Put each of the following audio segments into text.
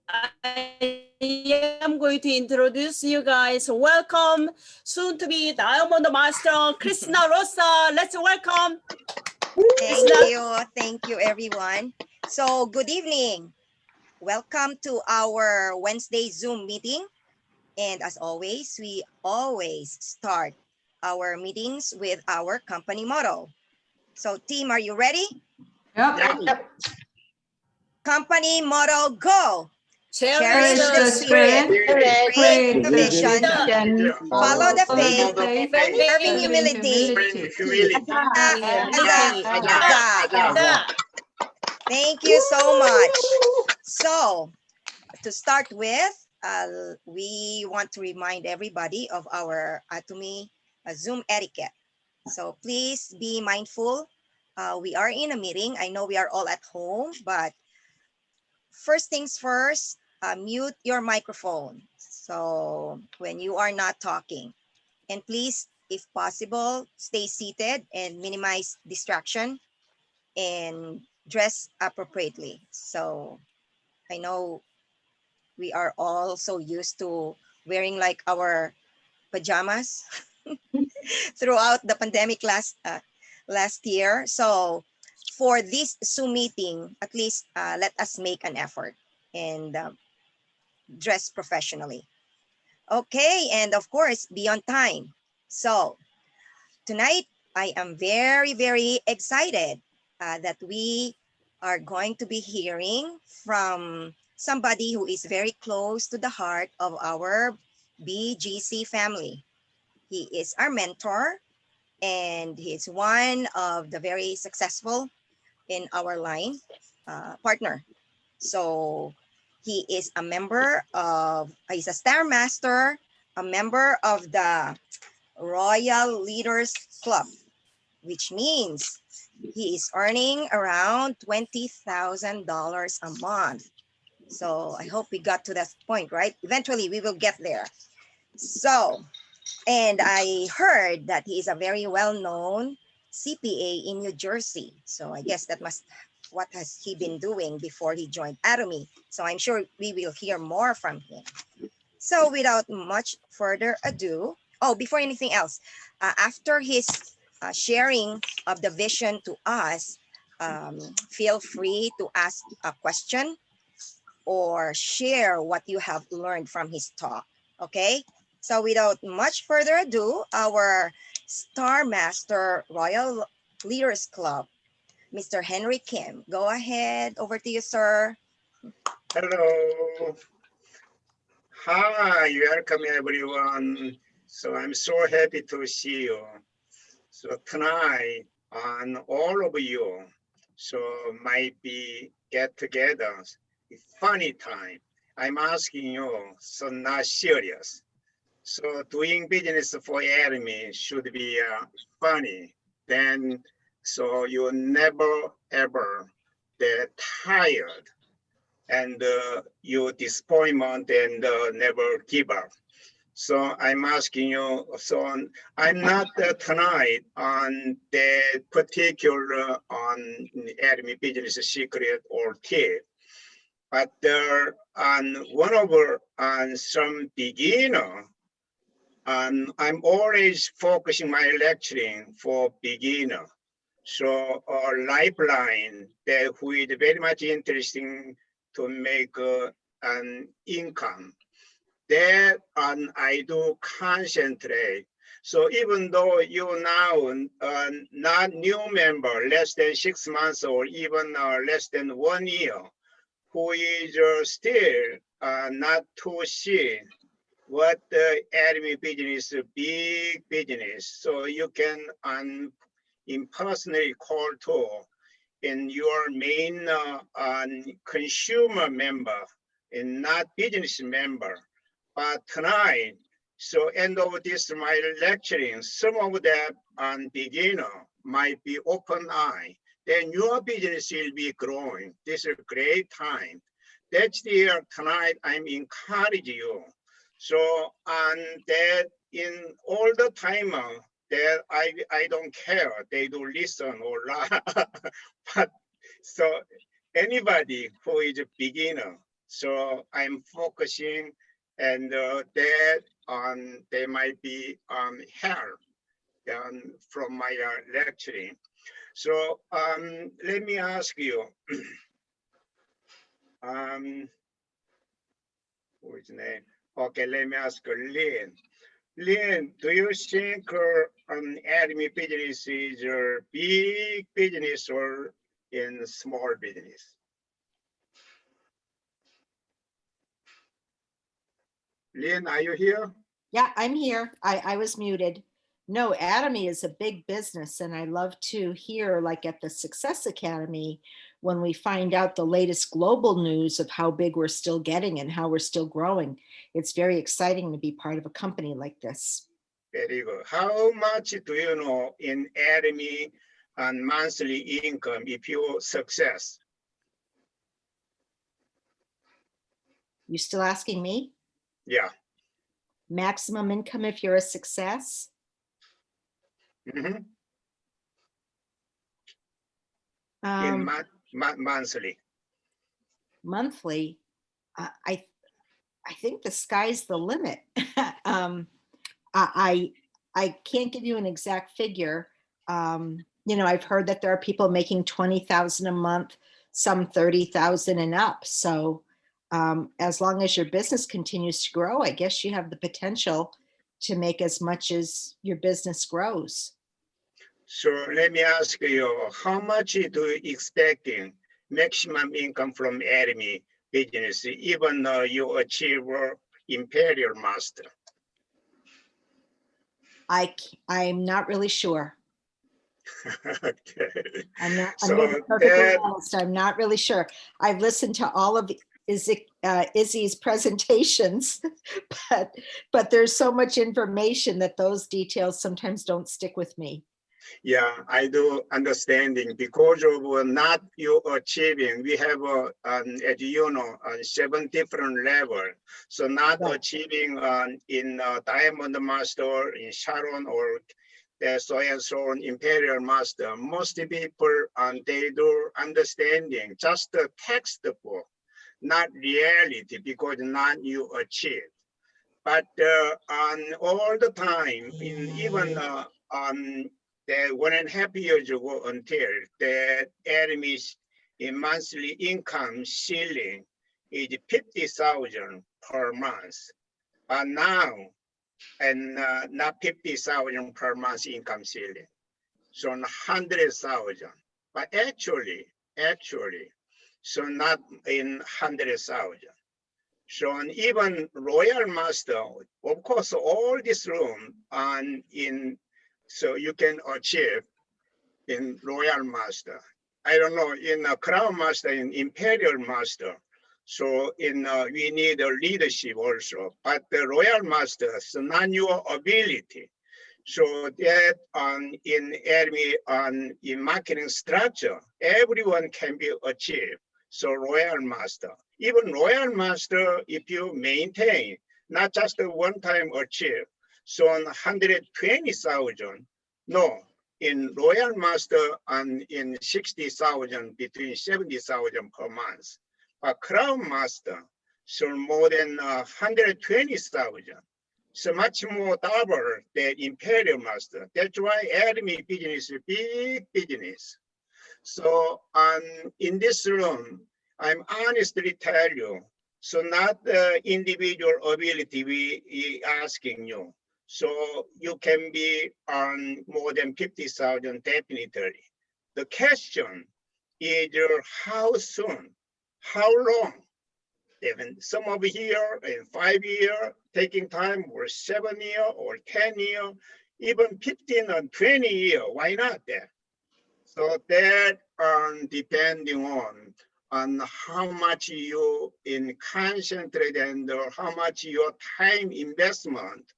I am going to introduce you guys. Welcome, soon to be Diamond Master, Krishna Rosa. Let's welcome. Thank you, everyone. So, good evening. Welcome to our Wednesday Zoom meeting. And as always, we always start our meetings with our company motto. So, team, are you ready? Yep. Company motto, go. Cherish the spirit, create the vision, follow the faith, faith, serving humility, as a God. Thank you so much. So, to start with, we want to remind everybody of our Atomy Zoom etiquette. So please be mindful. We are in a meeting. I know we are all at home, but first things first, mute your microphone. So when you are not talking, and please, if possible, stay seated and minimize distraction and dress appropriately. So I know we are all so used to wearing like our pajamas throughout the pandemic last year. So for this Zoom meeting, at least let us make an effort and dress professionally. Okay, and of course, be on time. So tonight, I am very, very excited that we are going to be hearing from somebody who is very close to the heart of our BGC family. He is our mentor, and he's one of the very successful in our line partner. So he is a member of, he's a Star Master, a member of the Royal Leaders Club, which means he is earning around $20,000 a month. So I hope we got to that point, right? Eventually we will get there. So, and I heard that he is a very well-known CPA in New Jersey. So I guess that what has he been doing before he joined Atomy? So I'm sure we will hear more from him. So without much further ado, before anything else, after his sharing of the vision to us, feel free to ask a question or share what you have learned from his talk, okay? So without much further ado, our Star Master Royal Leaders Club, Mr. Henry Kim. Go ahead, over to you, sir. Hello. Hi, welcome everyone. So I'm so happy to see you. So tonight, on all of you, so might be get together. It's funny time. I'm asking you, so not serious. So doing business for enemy should be funny. Then, so you never ever get tired and your disappointment and never give up. So I'm asking you, so I'm not tonight on the particular on enemy business secret or tip, but there on one of on some beginner, and I'm always focusing my lecturing for beginner. So a lifeline that who is very much interesting to make an income. That I do concentrate. So even though you now not new member, less than 6 months or even less than 1 year, who is still not to see what the enemy business, big business. So you can impersonally call to in your main consumer member and not business member. But tonight, so end of this my lecturing, some of them on beginner might be open eye. Then your business will be growing. This is a great time. That's the tonight I'm encouraging you. So on that in all the time that I don't care. They do listen or not. But so anybody who is a beginner, So I'm focusing, and that they might be help from my lecturing. So let me ask you, what's his name? Okay, let me ask Lynn. Lynn, do you think Academy business is a big business or in small business? Lynn, are you here? Yeah, I'm here. I was muted. No, Atomy is a big business, and I love to hear, like at the Success Academy, when we find out the latest global news of how big we're still getting and how we're still growing. It's very exciting to be part of a company like this. Very good. How much do you know in Academy and monthly income if you success? You still asking me? Yeah. Maximum income if you're a success? In Um, monthly. monthly, I think the sky's the limit. I can't give you an exact figure. You know, I've heard that there are people making 20,000 a month, some 30,000 and up. So as long as your business continues to grow, I guess you have the potential to make as much as your business grows. So let me ask you, how much do you expecting maximum income from Academy business, even though you achieve Imperial Master? I'm not really sure. Okay. I'm gonna So be perfectly that, honest. I'm not really sure. I've listened to all of Izzy's presentations, but there's so much information that those details sometimes don't stick with me. yeah, I do understanding because of not you achieving. We have, as you know, 7 different level. So not Right. achieving in Diamond Master, in Sharon, or so and so on Imperial Master. Most people they do understanding just the textbook, not reality, because not you achieve. But on all the time, in even the 1.5 years ago until the enemies in monthly income ceiling is 50,000 per month. But now, and not 50,000 per month income ceiling, so 100,000. But actually, so not in 100,000. So even Royal Master, of course, all this room and in, so you can achieve in Royal Master. I don't know, in Crown Master, in Imperial Master. So in we need a leadership also, but the Royal Master is not your ability. So that in Academy in marketing structure, everyone can be achieved. So Royal Master, even Royal Master, if you maintain, not just a one-time achieve, so on 120,000, no, in Royal Master and in 60,000, between 70,000 per month. But Crown Master, so more than 120,000. So much more double than Imperial Master. That's why Academy business is a big business. So in this room, I'm honestly tell you, so not the individual ability we asking you. So you can be on more than 50,000 definitely. The question is how soon, how long? Even some of here in 5 years, taking time or 7 years or 10 years, even 15 and 20 years, why not that? So that depending on how much you in concentrate and how much your time investment.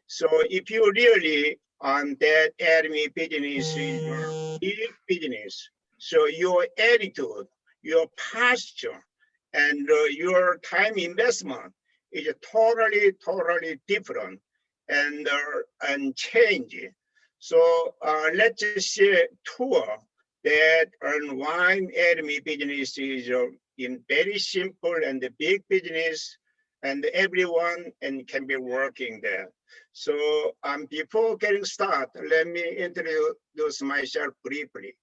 So if you really on that Academy business is your big business, so your attitude, your posture, and your time investment is totally different and changing. So let's just say tour that on wine Academy business is in very simple and the big business, and everyone and can be working there. So before getting started, let me introduce myself briefly.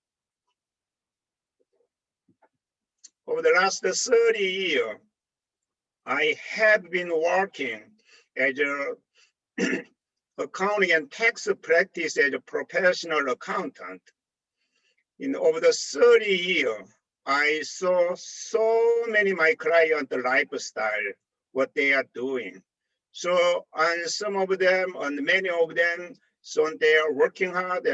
Over the last 30 years, I have been working as a accounting and tax practice as a professional accountant. In over the 30 years, I saw so many my client lifestyle, what they are doing. So on some of them, on many of them, so they are working hard,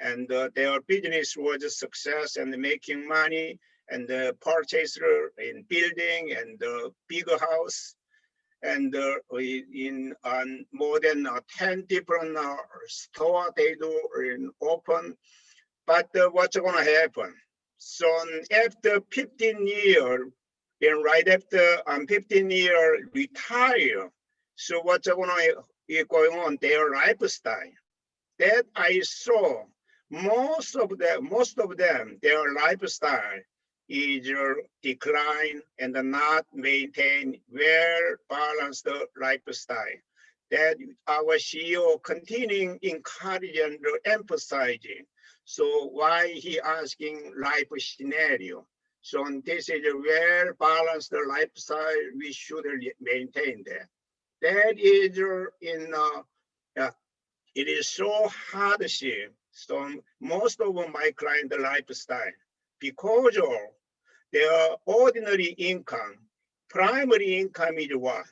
and their business was a success and making money, and the purchaser in building and bigger house, and in more than 10 different store they do in open. But what's going to happen? So after 15 years, and right after 15 years retire, so what's going on their lifestyle? That I saw most of them, their lifestyle is decline and not maintain well balanced lifestyle. That our CEO continuing encouraging and emphasizing. So why he asking life scenario? So this is a well balanced lifestyle we should maintain that. That is it is so hardship. So most of my client lifestyle, because of their ordinary income, primary income is what?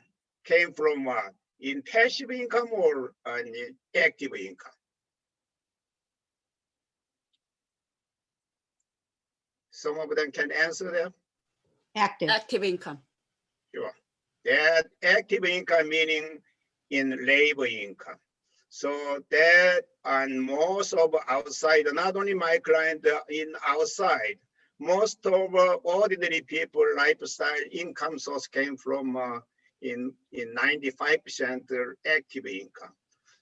Came from what? In passive income or in active income? Some of them can answer that. Active income. Sure. That active income meaning in labor income. So that and most of outside, not only my client in outside, most of ordinary people lifestyle income source came from in 95% active income.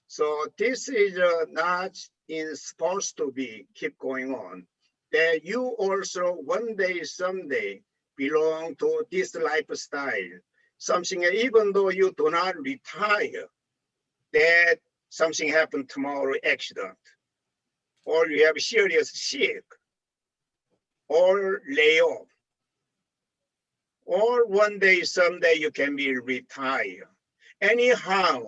So this is not supposed to be keep going on. That you also one day, someday belong to this lifestyle. Something, even though you do not retire, that something happened tomorrow, accident, or you have serious sick, or lay off, or one day, someday you can be retired. Anyhow,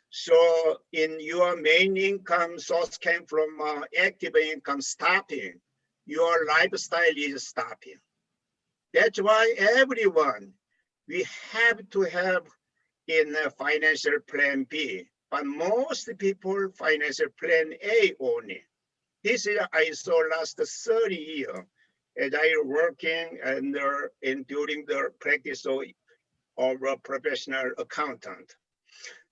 so in your main income source came from active income stopping, your lifestyle is stopping. That's why everyone, we have to have in a financial plan B, but most people financial plan A only. This is I saw last 30 years as I working and during the practice of a professional accountant.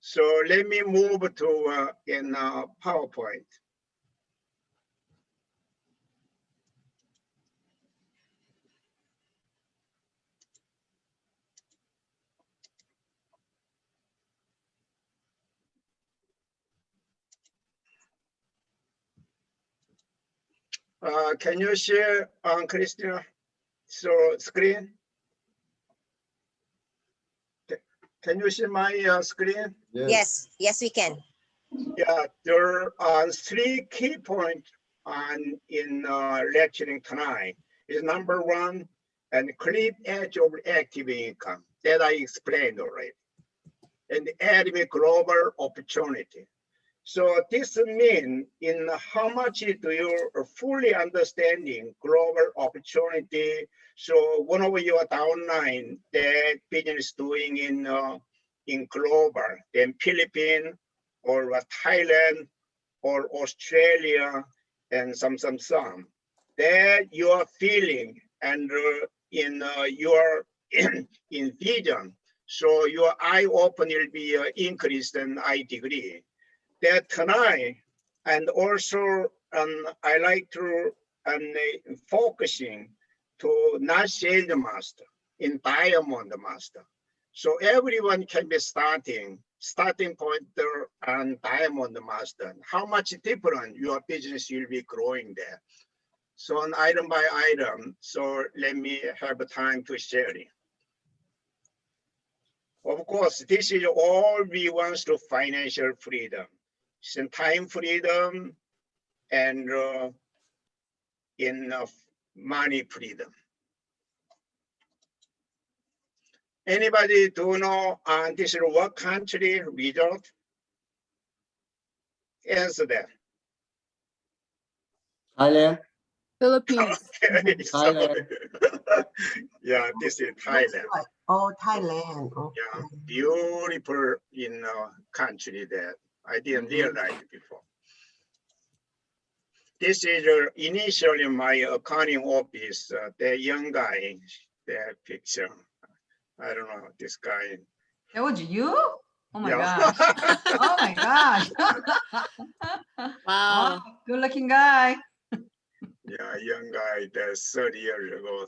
So let me move to in PowerPoint. Can you share on Christina? So screen? Can you see my screen? Yes, yes, we can. Yeah, there are 3 key points in lecturing tonight. Is number 1, and clip edge of active income that I explained already, and adding global opportunity. So this means in how much do you fully understanding global opportunity. So one of your downline that business doing in global, in Philippines or Thailand or Australia and some. That you are feeling and in your in vision. So your eye open will be increased in eye degree. That tonight, and also I like to focusing to not sales master, in diamond master. So everyone can be starting point there and diamond master. How much different your business will be growing there. So on item by item, so let me have time to share it. Of course, this is all we want to financial freedom, some time freedom, and money freedom. Anybody do know this is what country result? Answer that. Thailand. Philippines. Okay, so, Thailand. yeah, this is Thailand. Oh, Thailand. Yeah, beautiful country that I didn't realize before. This is initially my accounting office. The young guy, that picture. I don't know this guy. That was you? Oh my Yeah. gosh. Oh my gosh. Wow. Wow, good looking guy. Yeah, young guy, that's 30 years ago.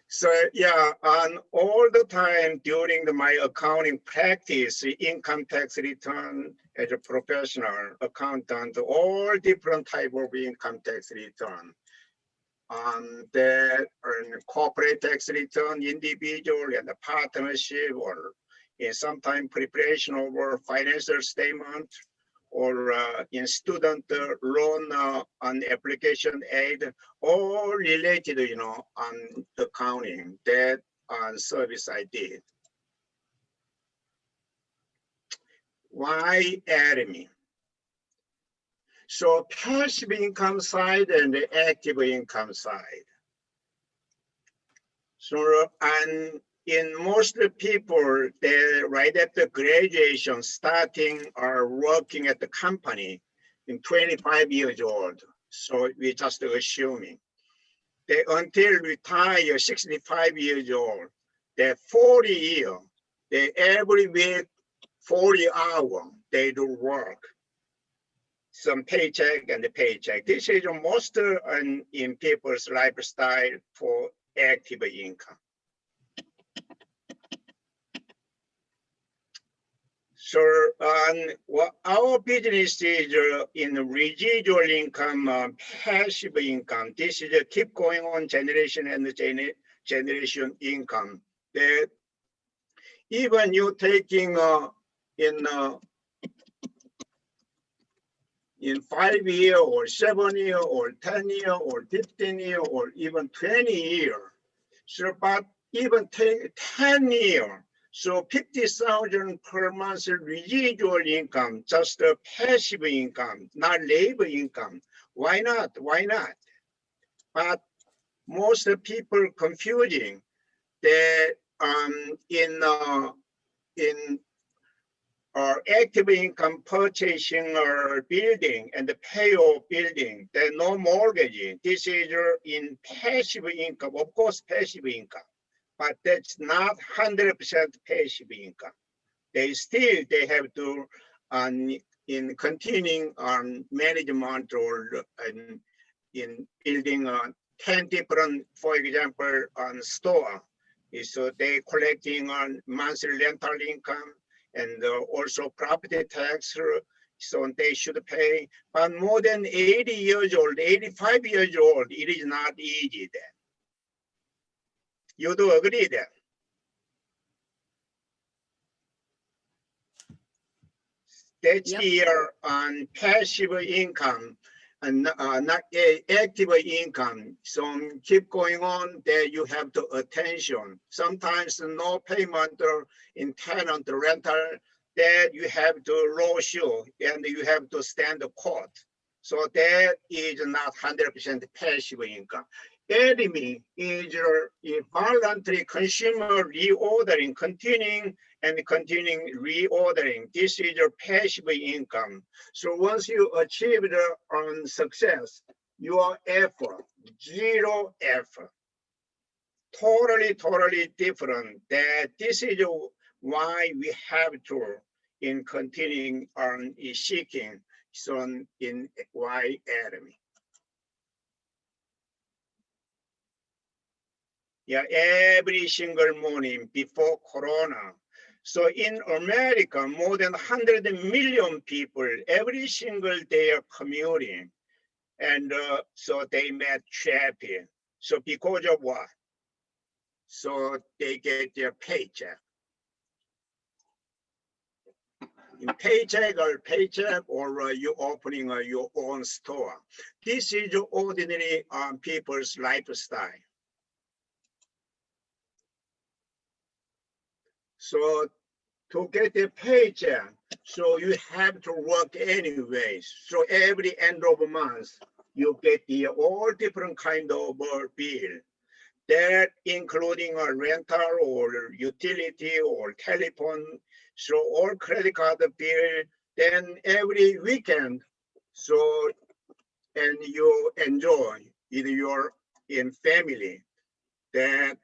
So yeah, and all the time during my accounting practice, income tax return as a professional accountant, all different type of income tax return. That corporate tax return, individual and the partnership, or in sometime preparation of financial statement, or in student loan on application aid, all related, on accounting, that service I did. Why Academy? So passive income side and the active income side. So, and in most people, they right after graduation, starting or working at the company in 25 years old. So we just assuming they until retire 65 years old, they 40 years, they every week 40 hours they do work. Some paycheck and the paycheck. This is most in people's lifestyle for active income. So what our business is in residual income, passive income. This is keep going on generation and generation income. That even you taking in 5 years or 7 years or 10 years or 15 years or even 20 years. So, but even take 10 years. So 50,000 per month residual income, just a passive income, not labor income. Why not? Why not? But most people confusing that in active income purchasing or building and the payoff building, there's no mortgage. This is in passive income, of course, passive income, but that's not 100% passive income. They have to, in continuing on management or in building 10 different, for example, on store. So they collecting on monthly rental income, and also property tax, so they should pay. But more than 80 years old, 85 years old, it is not easy then. You do agree then? That's Yep. here on passive income and not active income. So keep going on there, you have to attention. Sometimes no payment in tenant rental, that you have to lawsuit and you have to stand the court. So that is not 100% passive income. Enemy is a voluntary consumer reordering, continuing reordering. This is your passive income. So once you achieve the success, your effort, zero effort, totally different. That this is why we have to in continuing on seeking so in Y Academy. Yeah, every single morning before Corona. So in America, more than 100 million people every single day are commuting. And so they met traffic. So because of what? So they get their paycheck. In paycheck, or you opening your own store. This is ordinary people's lifestyle. So to get a paycheck, so you have to work anyways. So every end of the month, you get the all different kind of bill. That including a rental or utility or telephone, so all credit card bill. Then every weekend, so and you enjoy in family that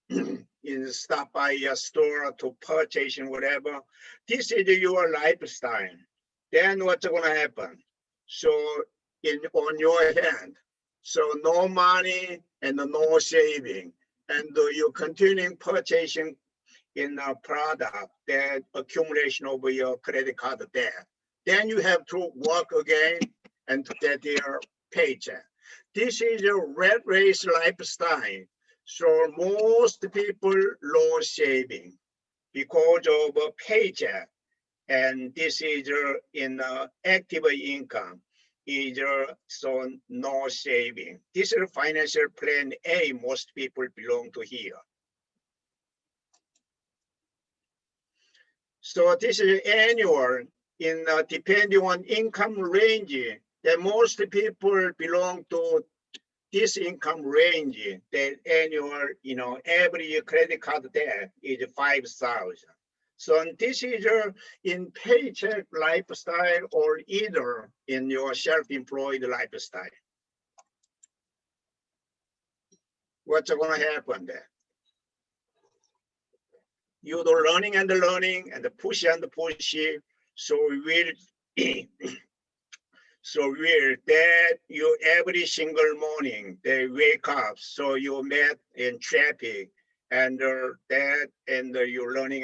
in stop by a store to purchase and whatever. This is your lifestyle. Then what's going to happen? So on your hand, so no money and no saving, and you continuing purchasing in a product that accumulation over your credit card debt. Then you have to work again and to get your paycheck. This is a red race lifestyle. So most people low saving because of a paycheck, and this is in active income. Is so no saving. This is financial plan A. Most people belong to here. So this is annual in depending on income range. That most people belong to this income range. That annual, every year credit card debt is 5,000. So this is in paycheck lifestyle or either in your self-employed lifestyle. What's going to happen there? You do learning and push and push. So we're that you every single morning they wake up. So you met in traffic. And you're learning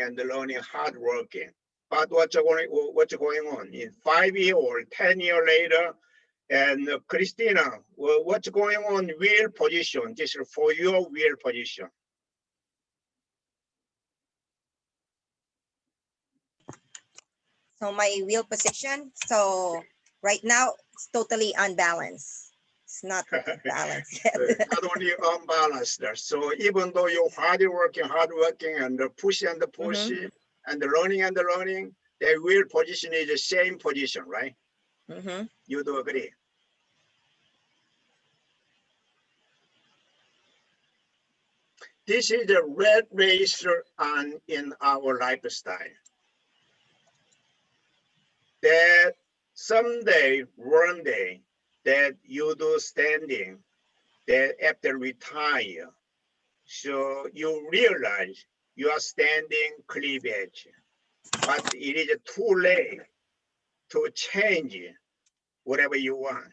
hard working. But what's going on in 5 years or 10 years later? And Christina, what's going on real position? This is for your real position. So my wheel position. So right now it's totally unbalanced. It's not balanced yet. Not only unbalanced there. So even though you're hard working and push and and learning, the real position is the same position, right? You do agree? This is the red race in our lifestyle. That someday, one day, that you do standing, that after retire, so you realize you are standing cleavage, but it is too late to change whatever you want.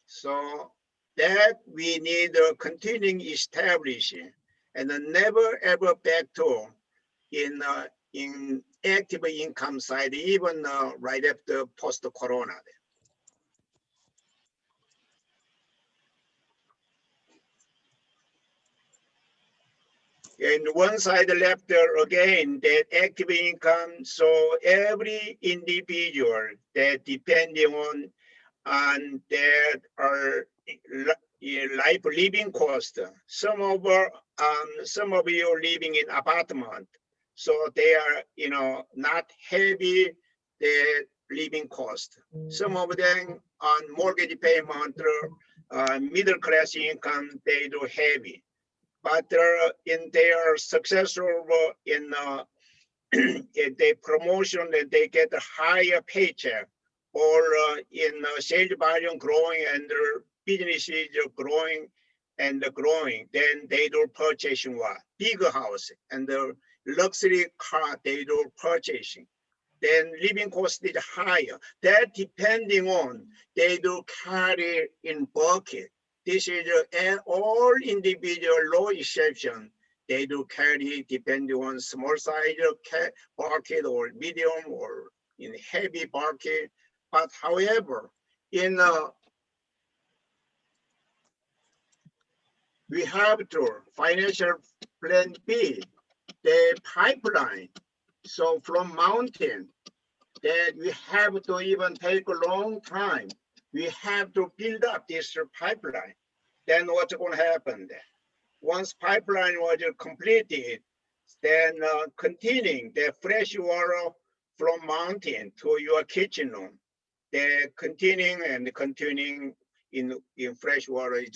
So that we need to continue establishing and never ever back to in active income side, even right after post-corona. And one side left there again, that active income. So every individual that depending on that are life living cost. Some of you living in apartment, so they are not heavy the living cost. Some of them on mortgage payment, middle class income, they do heavy. But in their successful in the promotion that they get a higher paycheck, or in sales volume growing and their businesses are growing, then they do purchasing what? Bigger house and the luxury car they do purchasing. Then living cost is higher. That depending on they do carry in bucket. This is all individual, no exception. They do carry depending on small size bucket or medium or in heavy bucket. But however, in we have to financial plan B, the pipeline. So from mountain, that we have to even take a long time. We have to build up this pipeline. Then what's going to happen then? Once pipeline was completed, then continuing the fresh water from mountain to your kitchen room, the continuing and continuing in fresh water is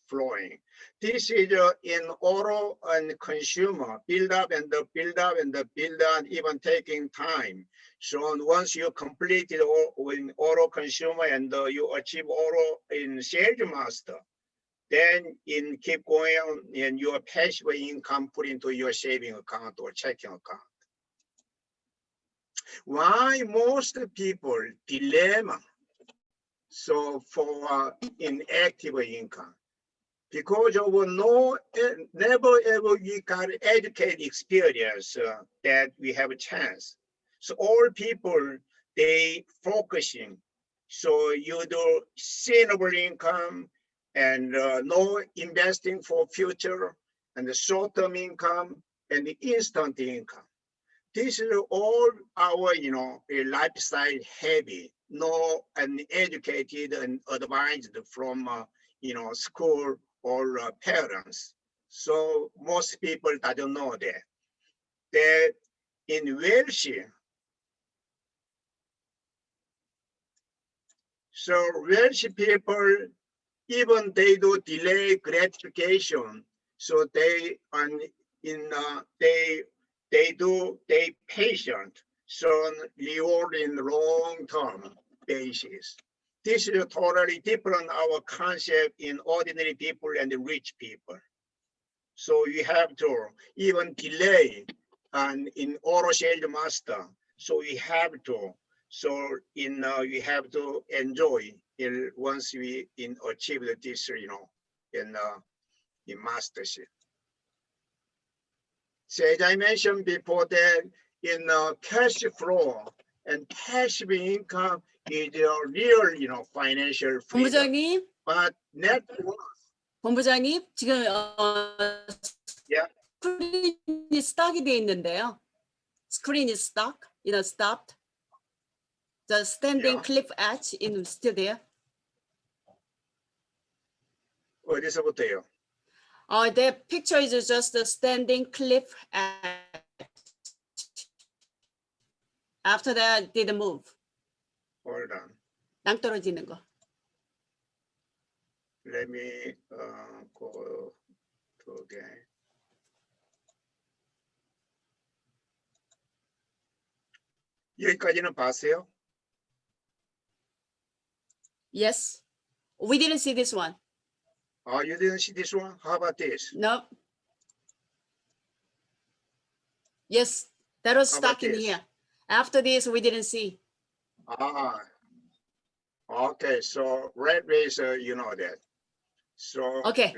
flowing. This is in auto and consumer build up and the build up and the build up, even taking time. So once you complete it in auto consumer and you achieve auto in sales master, then in keep going on and your passive income put into your saving account or checking account. Why most people dilemma? So for inactive income, because of never ever we got educated experience that we have a chance. So all people, they focusing. So you do sustainable income and no investing for future and the short-term income and the instant income. This is all our, a lifestyle heavy, no uneducated and advised from, school or parents. So most people don't know that in wealthy, so wealthy people, even they do delay gratification, so they they patient, so reward in long term basis. This is totally different our concept in ordinary people and the rich people. So you have to even delay and in auto sales master. So we have to. So we have to enjoy it once we achieve this, in mastership. So as I mentioned before, that in cash flow and passive income is a real, financial freedom. 본부장님, But net worth, 본부장님 지금 yeah. 스크린이 스탁이 돼 있는데요. 스크린이 stuck, stopped. The standing Yeah. cliff edge in still there. 어디서부터요? The picture is just a standing cliff edge. After that, didn't move. Hold on. 땅 떨어지는 거. Let me go to again. 여기까지는 봤어요? Yes. We didn't see this one. Oh, you didn't see this one? How about this? No. Yes, that was How about stuck in this? here. After this, we didn't see. Ah, okay. So red race, you know that. So Okay.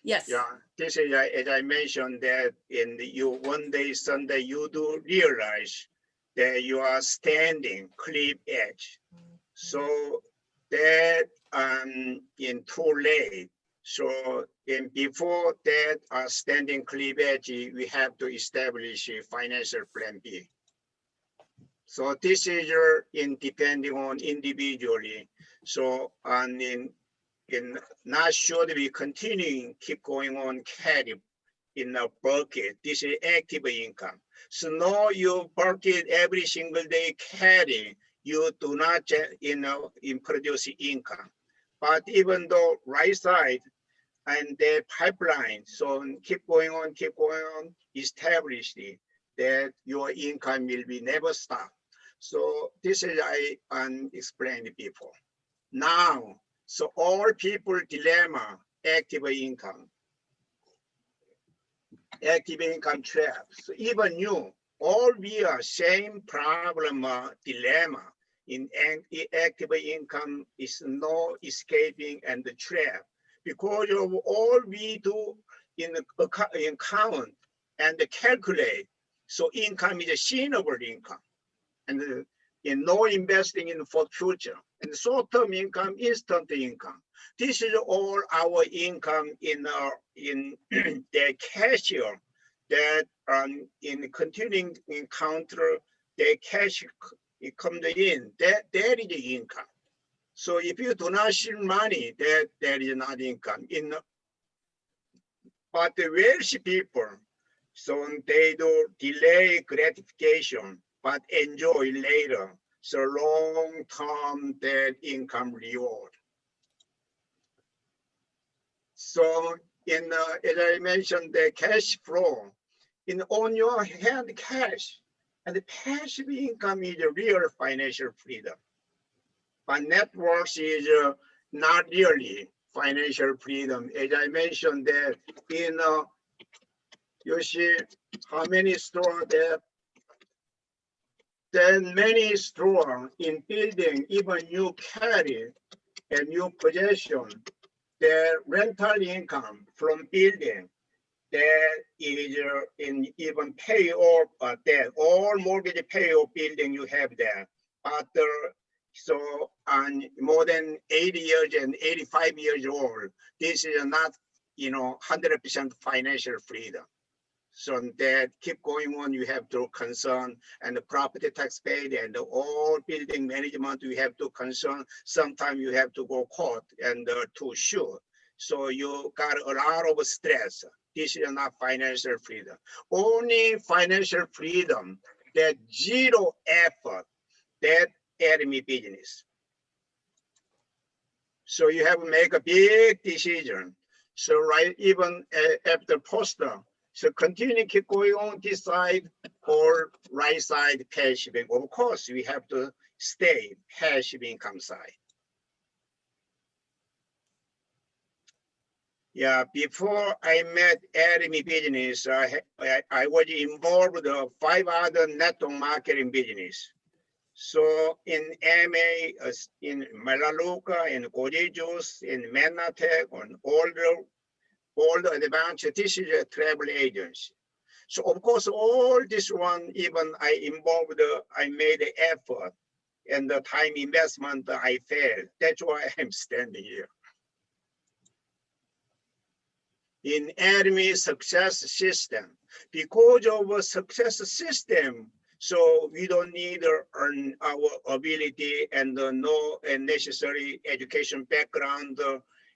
Yes. yeah, this is as I mentioned that in one day Sunday you do realize that you are standing cliff edge. So that in too late. So before that standing cliff edge, we have to establish a financial plan B. So this is depending on individually. So in not should be continuing, keep going on carry in a bucket. This is active income. So now you bucket every single day carry, you do not in produce income. But even though right side and the pipeline, so keep going on, establish that your income will be never stop. So this is I explained before. Now, so all people dilemma, active income trap. So even you, all we are same problem dilemma in active income is no escaping and the trap because of all we do in count and calculate. So income is a achievable income. And in no investing in for future, and short-term income, instant income. This is all our income in the cashier that in continuing encounter the cash it comes in. That is the income. So if you do not see money, that is not income. But the wealthy people, so they do delay gratification, but enjoy later. So long-term that income reward. So in as I mentioned, the cash flow, on your hand cash, and the passive income is a real financial freedom. But networks is not really financial freedom. As I mentioned that you see how many stores there. Then many stores in building, even you carry and new possession, the rental income from building, that is in even pay off debt, all mortgage pay off building you have there. After so on more than 80 years and 85 years old, this is not 100% financial freedom. So that keep going on, you have to concern, and the property tax paid and all building management you have to concern. Sometimes you have to go court and to sue. So you got a lot of stress. This is not financial freedom. Only financial freedom, that zero effort, that enemy business. So you have to make a big decision. So right, even after poster, so continue keep going on this side or right side passive. Of course, we have to stay passive income side. Yeah, before I met enemy business, I was involved with 5 other network marketing business. So in MA, in Melaleuca, in Gojijus, in Menatech, on all the advanced, this is a travel agency. So of course, all this one, even I involved, I made the effort and the time investment I failed. That's why I'm standing here. In enemy success system, because of a success system, so we don't need to earn our ability and no necessary education background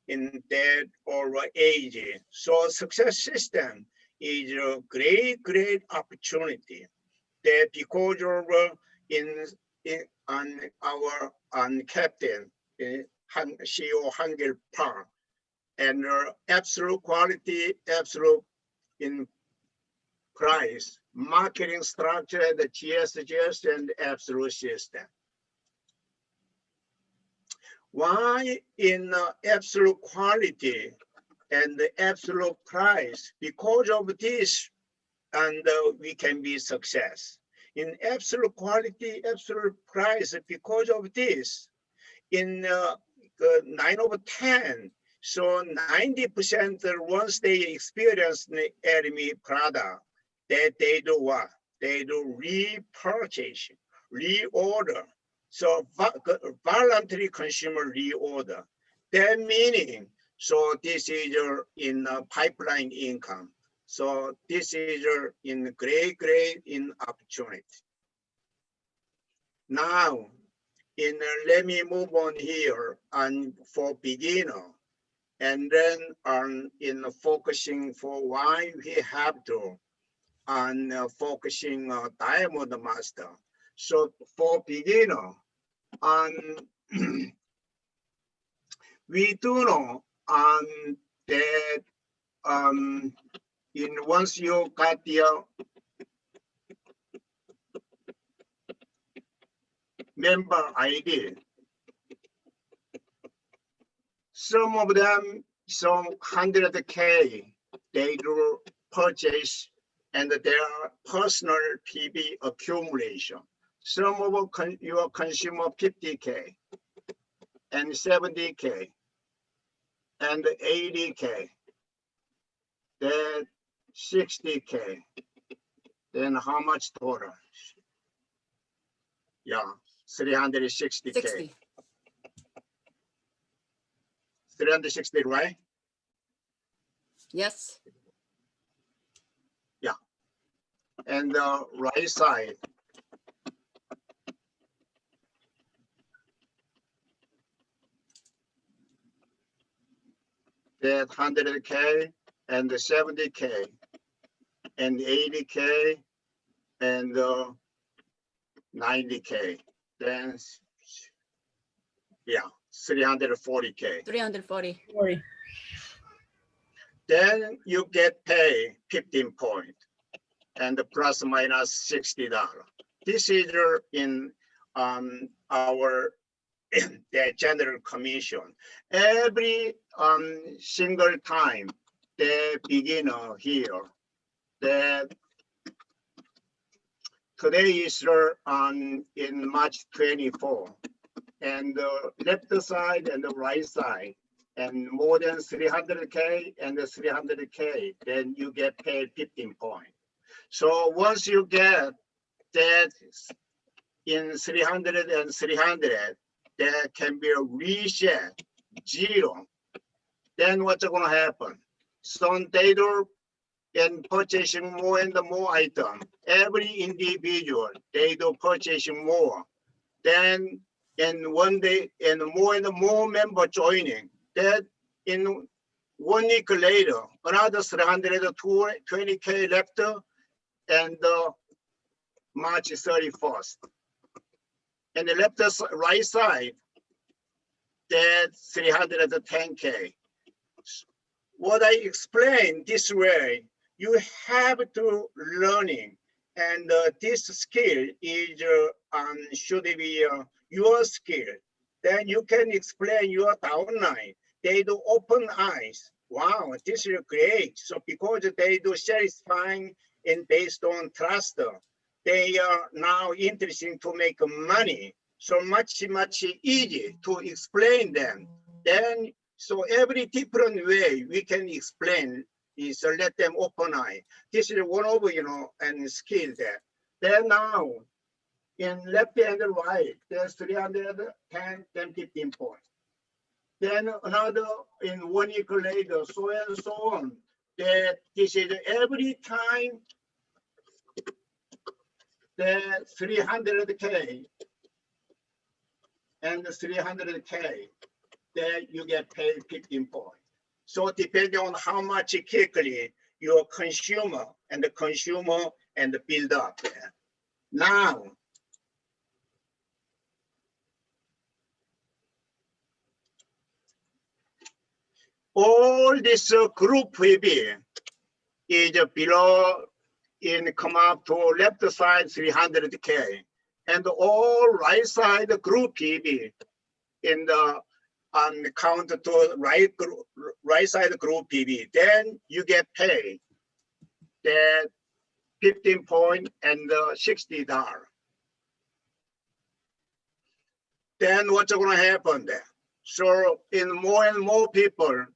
in that or age. So success system is a great opportunity that because of on captain CEO Hangel Park and absolute quality, absolute in price, marketing structure, the GSGS and absolute system. Why in absolute quality and the absolute price? Because of this, and we can be success. In absolute quality, absolute price, because of this, in 9 over 10, so 90% once they experience the enemy product, that they do what? They do repurchase, reorder. So voluntary consumer reorder. That meaning, so this is in pipeline income. So this is in great in opportunity. Now, let me move on here and for beginner, and then in focusing for why we have to on focusing Diamond Master. So for beginner, we do know that once you got your member ID, some of them, some 100K, they do purchase and their personal PB accumulation. Some of your consumer 50K and 70K and 80K, then 60K, then how much total? Yeah, 360K. 60. 360, right? Yes. And the right side, that 100K and the 70K and 80K and 90K. Then, yeah, 340K. 340. Then you get paid 15 points and plus minus $60. This is in our the general commission. Every single time the beginner here, the today is in March 24, and the left side and the right side, and more than 300K and the 300K, then you get paid 15 points. So once you get that in 300 and 300, there can be a reset 0. Then what's going to happen? Some data and purchasing more and more items. Every individual, they do purchasing more. Then in one day, and more member joining. Then in 1 week later, another 320K left, and March 31st. And the left right side, that's 310K. What I explained this way, you have to learning, and this skill is should be your skill. Then you can explain your downline. They do open eyes. Wow, this is great. So because they do satisfying and based on trust, they are now interesting to make money. So much easy to explain them. Then, so every different way we can explain is let them open eye. This is one of, and skill there. Then now, in left and right, there's 310, then 15 points. Then another in 1 week later, so and so on. That this is every time the 300K and the 300K, then you get paid 15 points. So depending on how much quickly your consumer and the build up there. Now, all this group PB is below come up to left side 300K, and all right side group PB in the count to right side group PB. Then you get paid that 15 point and $60. Then what's going to happen there? So in more and more people,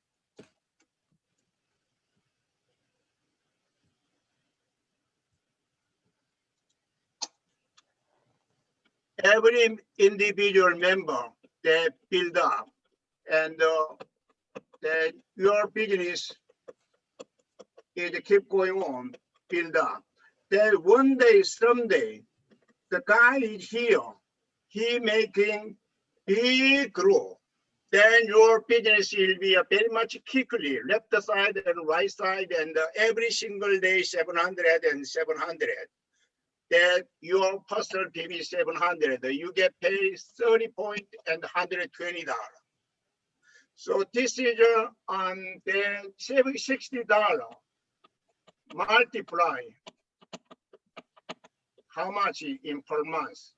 every individual member, they build up, and that your business is keep going on, build up. Then one day, someday, the guy is here, he making big growth. Then your business will be very much quickly, left side and right side, and every single day 700 and 700. That your personal PB 700, you get paid 30 point and $120. So this is on the $60 multiply how much in per month?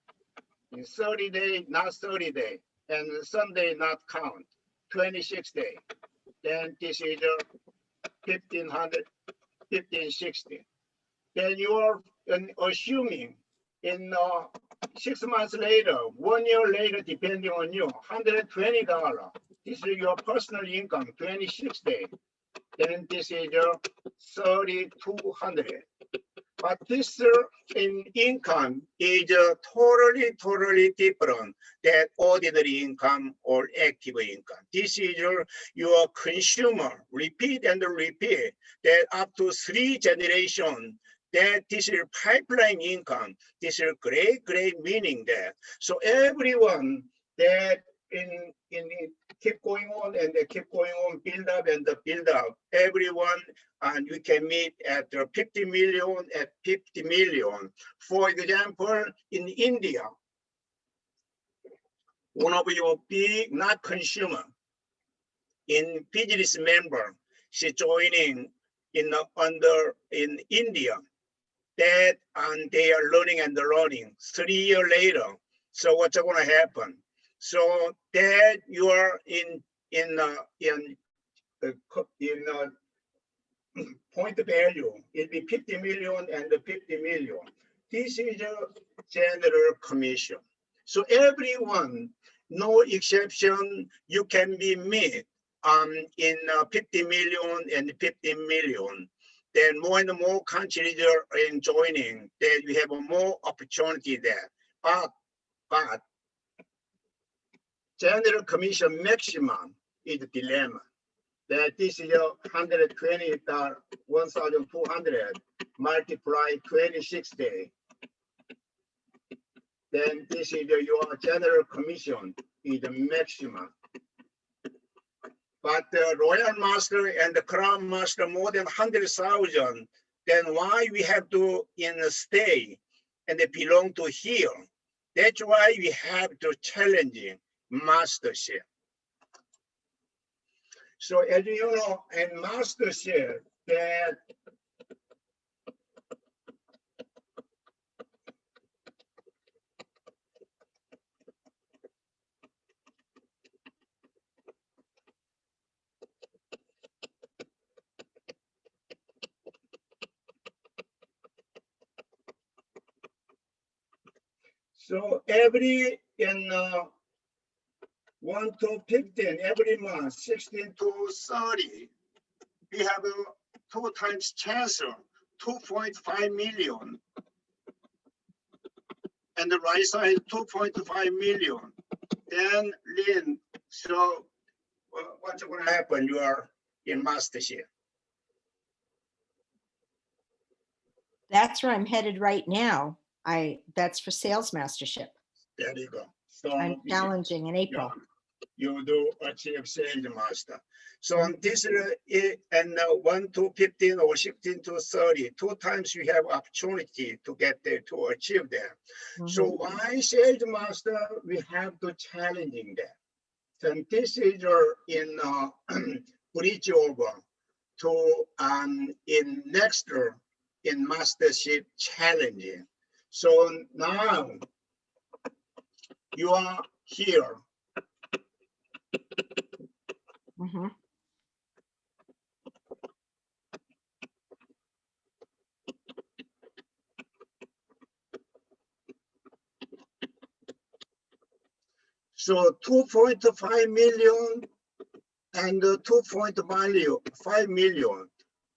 In 30 days, not 30 days, and Sunday not count, 26 days. Then this is 1,500, 1,560. Then you are assuming in 6 months later, 1 year later, depending on you, $120. This is your personal income, 26 days. Then this is 3,200. But this in income is totally different than ordinary income or active income. This is your consumer, repeat and repeat, that up to 3 generations, that this is pipeline income. This is great meaning there. So everyone that in keep going on and they keep going on, build up and build up, everyone, and we can meet at 50 million, at 50 million. For example, in India, one of your big, not consumer, in business member, she joining in India, that and they are learning and learning 3 years later. So what's going to happen? So that you are in point value, it'll be 50 million and 50 million. This is a general commission. So everyone, no exception, you can be met in 50 million and 50 million. Then more and more countries are joining, then we have more opportunity there. But general commission maximum is the dilemma. That this is $120, 1,200 multiply 26 days. Then this is your general commission is the maximum. But the Royal Master and the Crown Master more than 100,000. Then why we have to stay and they belong to here? That's why we have to challenging mastership. So as you know, in mastership, that so every in 1 to 15 every month, 16 to 30, we have 2 times chance, 2.5 million. And the right side, 2.5 million. Then Lynn, so what's going to happen? You are in mastership. That's where I'm headed right now. That's for sales mastership. There you go. So I'm challenging in April. You do achieve sales master. So on this and 1 to 15 or 16 to 30, 2 times you have opportunity to get there, to achieve that. So why sales master? We have to challenging that. So this is in bridge over to in next in mastership challenging. So now you are here. So 2.5 million and 2.5 million.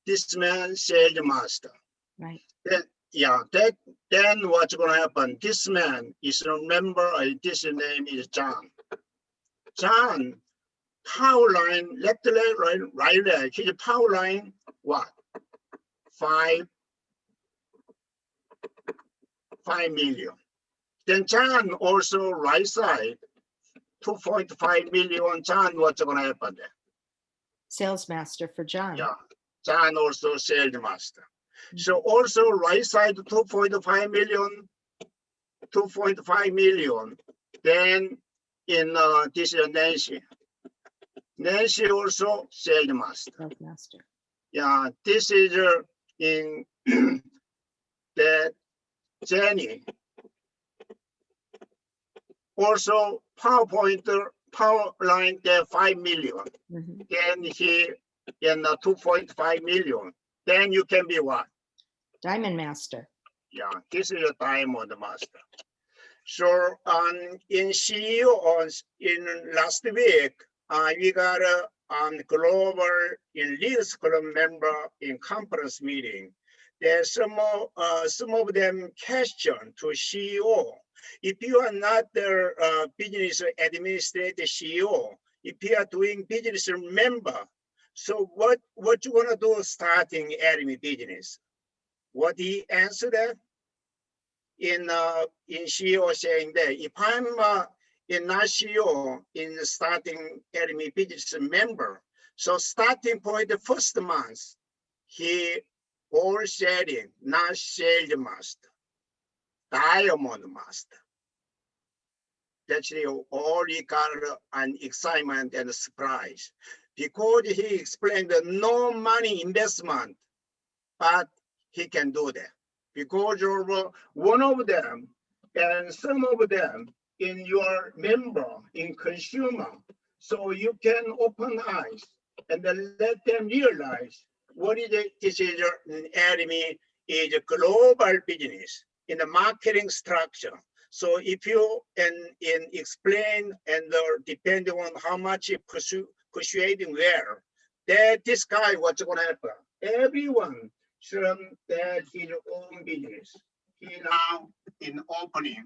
This man sales master. Right. Then what's going to happen? This man is a member. This name is John. John, power line, left leg, right leg. His power line, what? 5 million. Then John also right side, 2.5 million. John, what's going to happen there? Sales master for John. Yeah, John also sales master. So also right side 2.5 million, 2.5 million. Then in this is Nancy. Nancy also sales master. Sales master. Yeah, this is in that Jenny. Also PowerPoint power line there 5 million. Then he in 2.5 million. Then you can be what? Diamond master. Yeah, this is a diamond master. So in CEO in last week, we got a global in Leaders Club member in conference meeting. There's some of them question to CEO. If you are not the business administrator CEO, if you are doing business member, so what you wanna do starting Academy business? What he answered that in CEO saying that if I'm in not CEO in starting Academy business member, so starting point the first month, he all selling, not sales master, diamond master. That's the all he got an excitement and surprise because he explained that no money investment, but he can do that because of one of them and some of them in your member in consumer, so you can open eyes and then let them realize what is it. This is an Academy is a global business in the marketing structure. So if you in explain and depending on how much you persuading where, that this guy what's gonna happen? Everyone should that his own business. He now in opening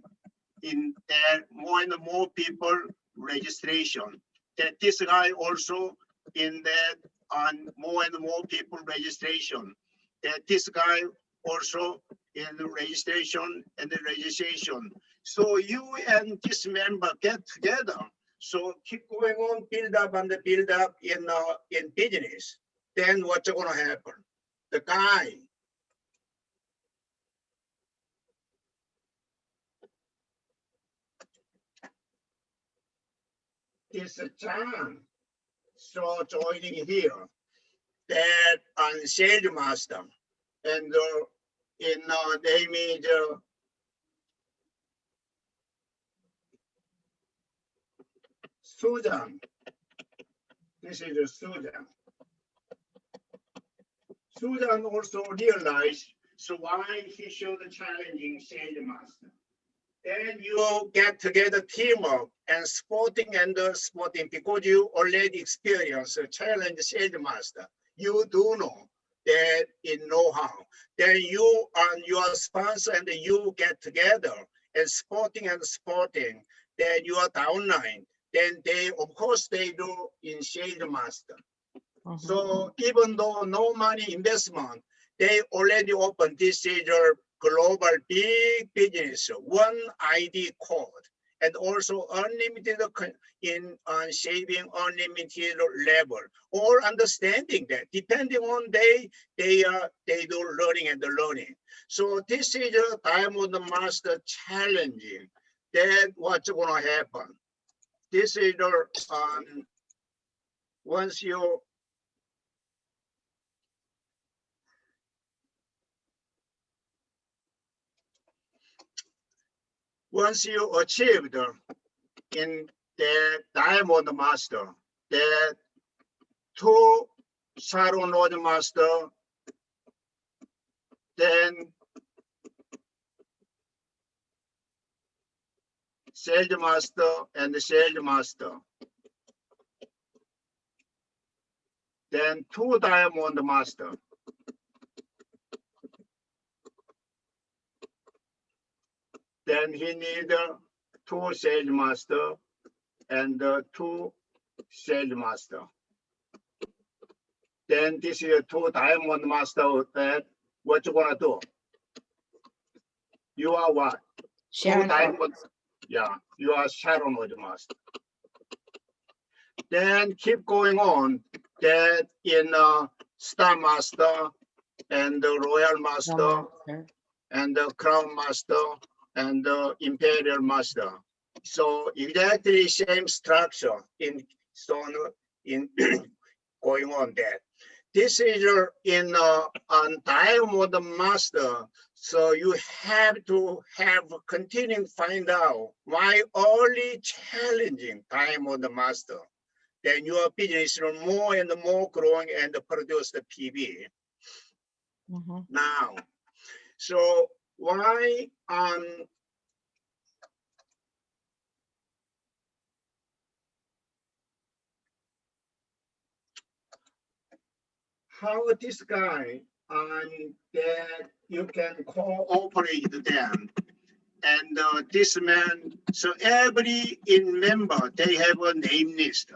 in there more and more people registration. That this guy also in that on more and more people registration. That this guy also in the registration and the registration. So you and this member get together. So keep going on, build up and build up in business. Then what's gonna happen? The guy is a John. So joining here, that on sales master and in name is Susan. This is Susan. Susan also realized so why he showed the challenging sales master. Then you get together teamwork and sporting because you already experienced a challenge sales master. You do know that in know-how. Then you and your sponsor and you get together and sporting. Then you are downline. Then they, of course, they do in sales master. So even though no money investment, they already opened this is your global big business, one ID code, and also unlimited in saving unlimited level, or understanding that depending on they do learning and learning. So this is a Diamond Master challenging. Then what's gonna happen? This is once you achieved in the Diamond Master, the 2 Shadow Node Master, then Sales Master and the Sales Master, then 2 Diamond Master, then he need 2 Sales Master and 2 Sales Master. Then this is 2 Diamond Master. That what you gonna do? You are what? Sharon, Yeah, you are Shadow Node Master. Then keep going on. That in Star Master and the Royal Master and the Crown Master and the Imperial Master. So exactly same structure in going on that. This is in on Diamond Master. So you have to continuing find out why only challenging Diamond Master. Then your business is more and more growing and produce the PB. Now, so why how this guy that you can cooperate them. And this man, so every in member, they have a name list.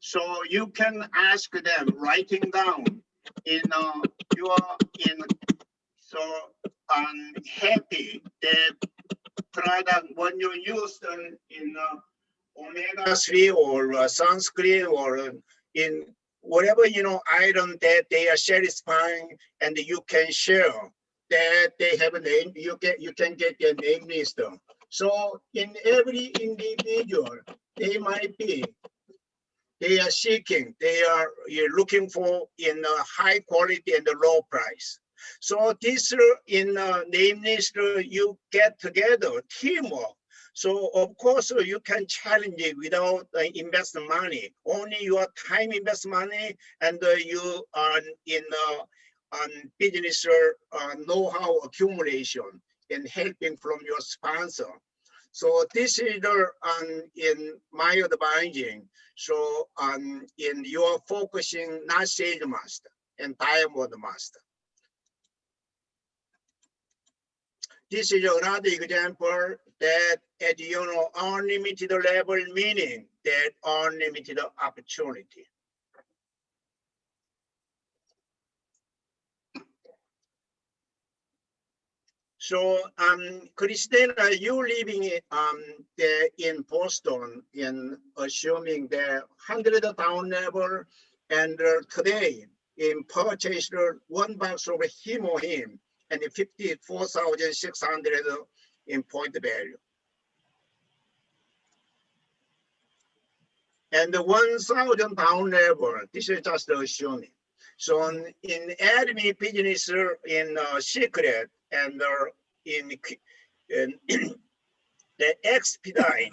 So you can ask them writing down in your in so happy that product when you use them in omega-3 or sunscreen or in whatever item that they are satisfying, and you can share that they have a name. You can get their name list. So in every individual, they might be. They are seeking. They are looking for in a high quality and a low price. So this in name list you get together teamwork. So of course you can challenge it without invest money. Only your time invest money, and you are in on business know-how accumulation and helping from your sponsor. So this is in my advising. So in your focusing not sales master and diamond master. This is another example that at unlimited level, meaning that unlimited opportunity. So Christina, you living in Boston, in assuming the 100 down level, and today in purchased one box of him and 54,600 in point value. And the 1,000 down level, this is just assuming. So in enemy business in secret and in the expedite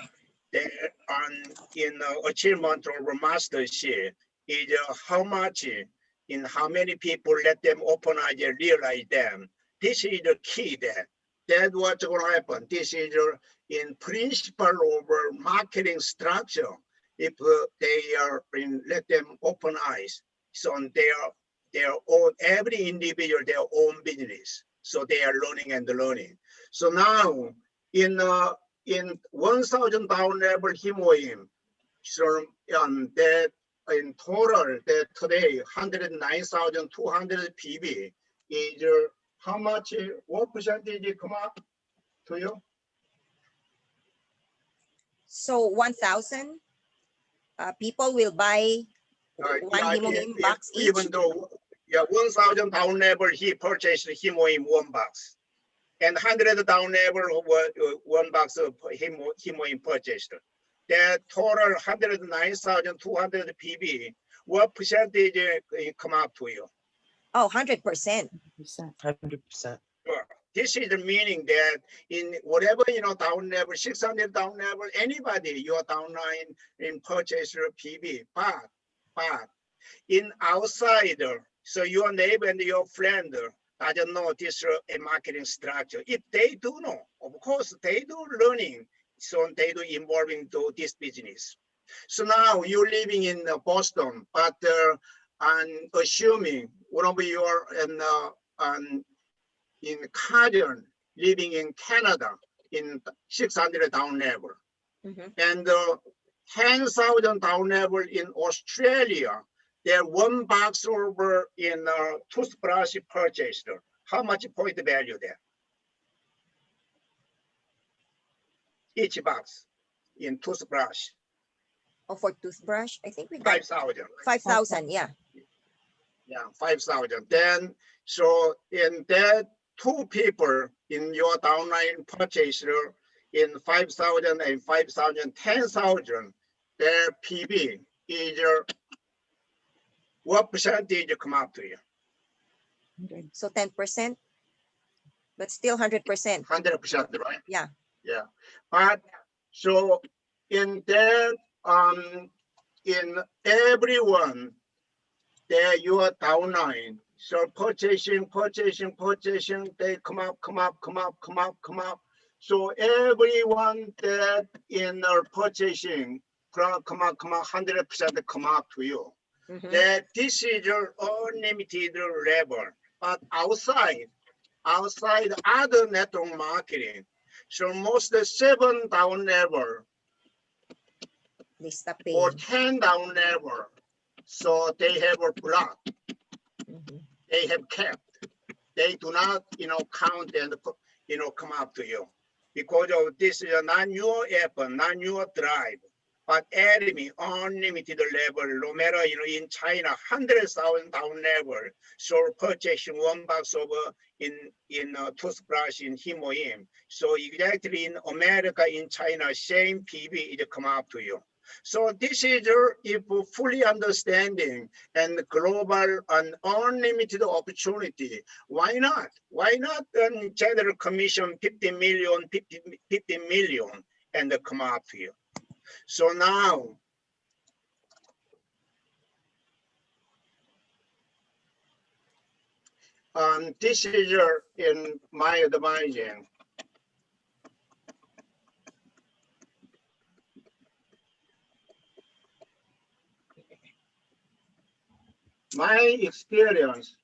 in achievement of mastership is how much in how many people let them open eyes and realize them. This is the key there. That's what's going to happen. This is in principle over marketing structure. If they are let them open eyes, so their own, every individual their own business. So they are learning and learning. So now in 1,000 down level him, so that in total that today 109,200 PB is how much? What percentage come up to you? So 1,000 people will buy one himohim box each. Even though 1,000 down level he purchased himohim one box, and 100 down level one box of himohim purchased. That total 109,200 PB. What percentage come up to you? Oh, 100%. 100%. This is the meaning that in whatever down level, 600 down level, anybody you are downline in purchase PB, but in outsider, so your neighbor and your friend doesn't know this marketing structure. If they do know, of course they do learning, so they do involving to this business. So now you're living in Boston, but I'm assuming one of your in Cajun, living in Canada in 600 down level, and 10,000 down level in Australia. There one box over in toothbrush purchased. How much point value there? Each box in toothbrush. Oh, for toothbrush, I think we got 5,000. 5,000, yeah. Yeah, 5,000. Then, so in that, two people in your downline purchase in 5,000 and 5,000, 10,000, their PB is what percentage come up to you? So 10%, but still 100%. 100%, right? Yeah. Yeah. But so in that, in everyone, there you are downline. So purchasing, they come up. So everyone that in purchasing come up, 100% come up to you. That this is your unlimited level. but outside other network marketing. So most 7 down level They stop or paying. 10 down level. So they have a block, Mhm. they have kept. They do not, count and, come up to you because of this is not your app, not your drive, but enemy unlimited level, no matter, in China, 100,000 down level. So purchasing 1 box of in toothbrush in Himoim. So exactly in America, in China, same PV is come up to you. So this is if fully understanding and global and unlimited opportunity. Why not? Why not general commission 50 million and come up to you? So now, this is in my advising. My experience.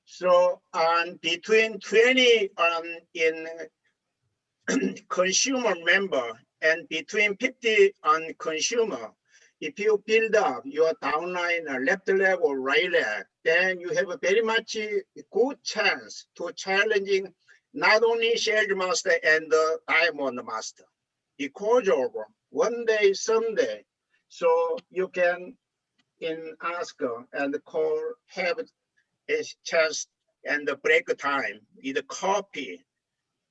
So between 20 in consumer member and between 50 on consumer, if you build up your downline left leg or right leg, then you have a very much good chance to challenging not only sales master and the diamond master. Because of one day, someday, so you can ask and call, have a chance and the break time, either copy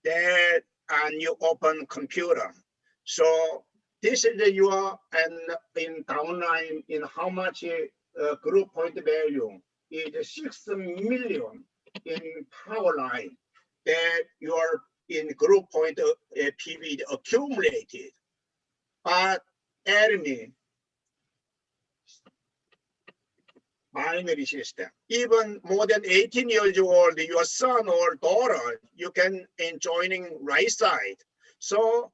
that on your open computer. So this is your and in downline in how much group point value is 6 million in power line that your in group point PV accumulated. But enemy binary system. Even more than 18 years old, your son or daughter, you can joining right side. So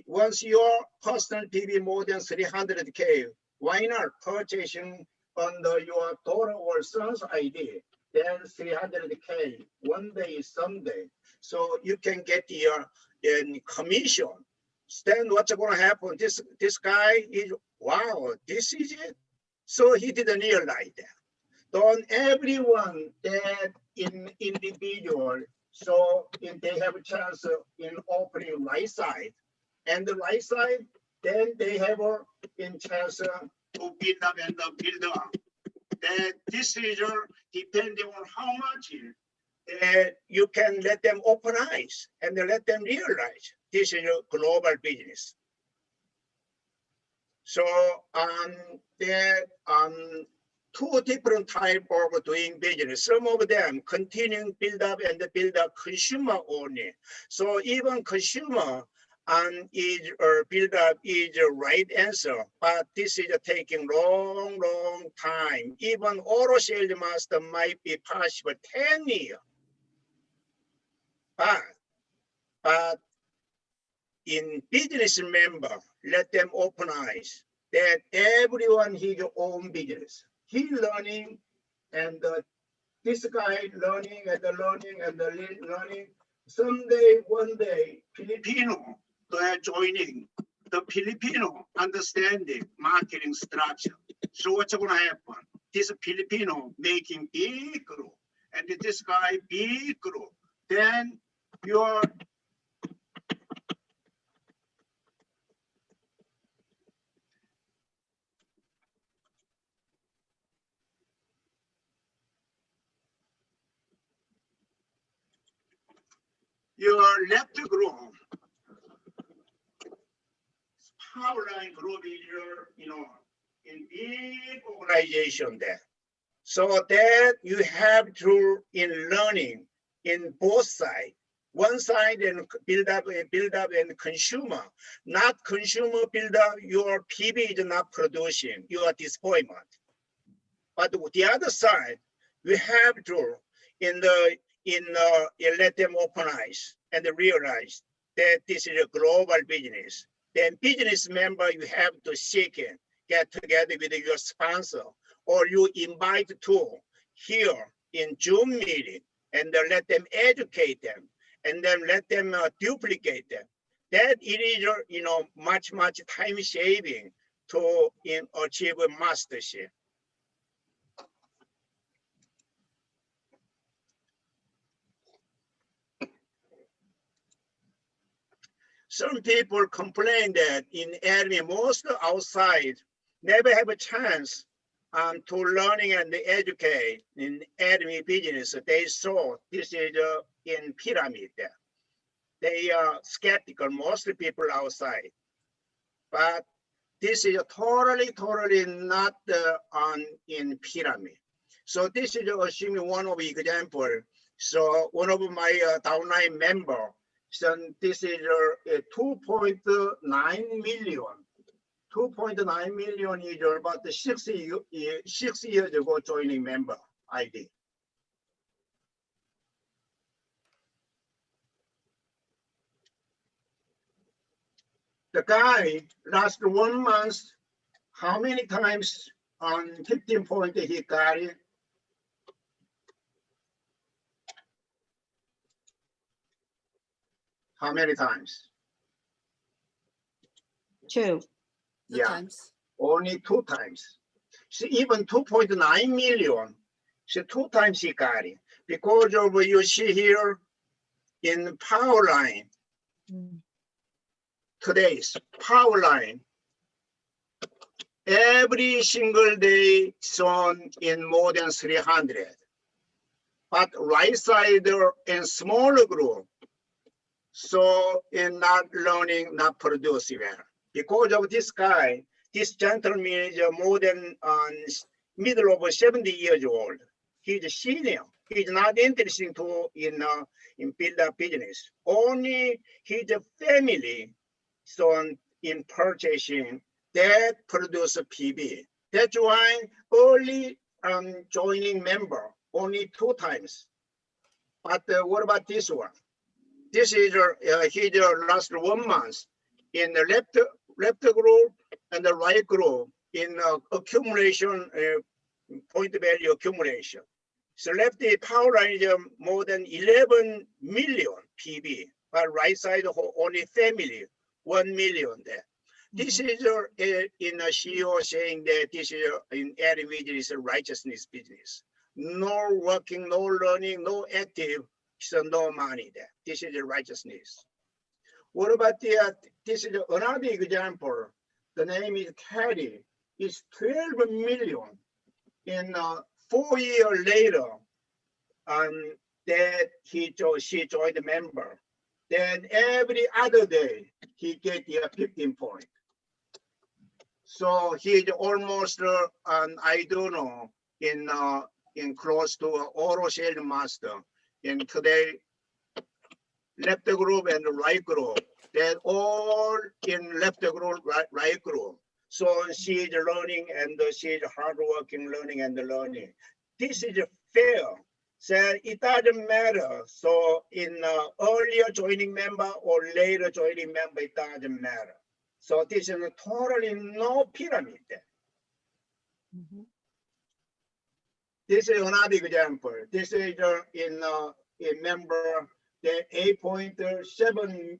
once your personal PV more than 300K, why not purchasing under your daughter or son's ID? Then 300K, one day, someday. So you can get your commission. Then what's going to happen? This guy is, wow, this is it. So he didn't realize that. Don't everyone that in individual, so if they have a chance in opening right side, and the right side, then they have a in chance to build up and build up. That this is depending on how much you can let them open eyes and let them realize this is a global business. So there two different type of doing business. Some of them continuing build up and build up consumer only. So even consumer is build up is the right answer, but this is taking long time. Even auto sales master might be possible 10 years. But in business member, let them open eyes that everyone has their own business. He learning and this guy learning and learning. Someday, one day, Filipino, they are joining the Filipino understanding marketing structure. So what's going to happen? This Filipino making big group and this guy big group. Then your left group, power line group is your, in big organization there. So that you have to in learning in both sides. One side and build up and consumer, not consumer build up, your PV is not producing, your disappointment. But the other side, we have to let them open eyes and realize that this is a global business. Then business member, you have to seek it, get together with your sponsor, or you invite to here in June meeting, and then let them educate them, and then let them duplicate them. That it is, much time saving to achieve a mastership. Some people complain that in Academy, most outside never have a chance to learning and educate in Academy business. They saw this is in pyramid. They are skeptical, most people outside. But this is totally not in pyramid. So this is assuming one of the example. So one of my downline member, so this is 2.9 million. 2.9 million is about 6 years ago joining member ID. The guy last 1 month, how many times on 15 point he got it? How many times? 2. Two Yeah, times. only 2 times. So even 2.9 million, so 2 times he got it. Because of what you see here in power line, today's power line, every single day shown in more than 300. But right side in smaller group, so in not learning, not producing well. Because of this guy, this gentleman is more than middle of 70 years old. He's a senior. He's not interested in build up business. Only his family, so in purchasing that produce a PB. That's why early joining member only 2 times. But what about this one? This is his last 1 month in the left group and the right group in accumulation, point value accumulation. So left the power line is more than 11 million PB, but right side only family, 1 million there. This is in a CEO saying that this is in every is a righteousness business. No working, no learning, no active, so no money there. This is the righteousness. What about this is another example. The name is Teddy. It's 12 million in 4 years later, that she joined the member. Then every other day, he get 15 points. So he's almost, I don't know, in close to auto sales master. And today, left group and right group, they're all in left group, right group. So she's learning and she's hardworking, learning and learning. This is fair. So it doesn't matter. So in earlier joining member or later joining member, it doesn't matter. So this is totally no pyramid. This is another example. This is in a member, the 8.7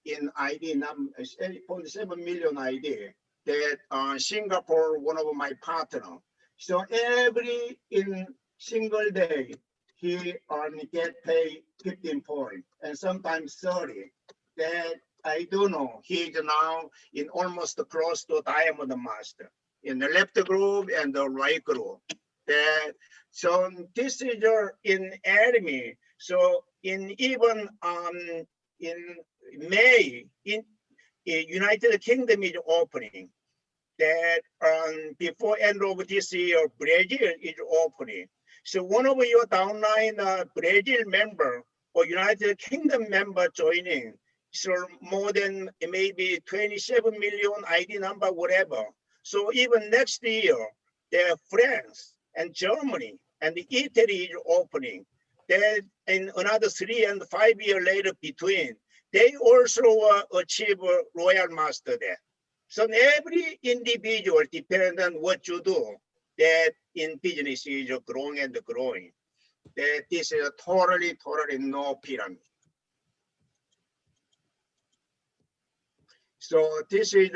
in ID, 8.7 million ID. That Singapore, one of my partner. So every in single day, he get paid 15 points and sometimes 30. That I don't know. He's now in almost close to Diamond Master in the left group and the right group. That so this is in enemy. So in even in May in United Kingdom is opening. That before end of this year, Brazil is opening. So one of your downline Brazil member or United Kingdom member joining, so more than maybe 27 million ID number, whatever. So even next year, their friends and Germany and Italy is opening. Then in another 3 and 5 years later between, they also achieve a Royal Master there. So every individual, depending on what you do, that in business is growing and growing. That this is a totally no pyramid. So this is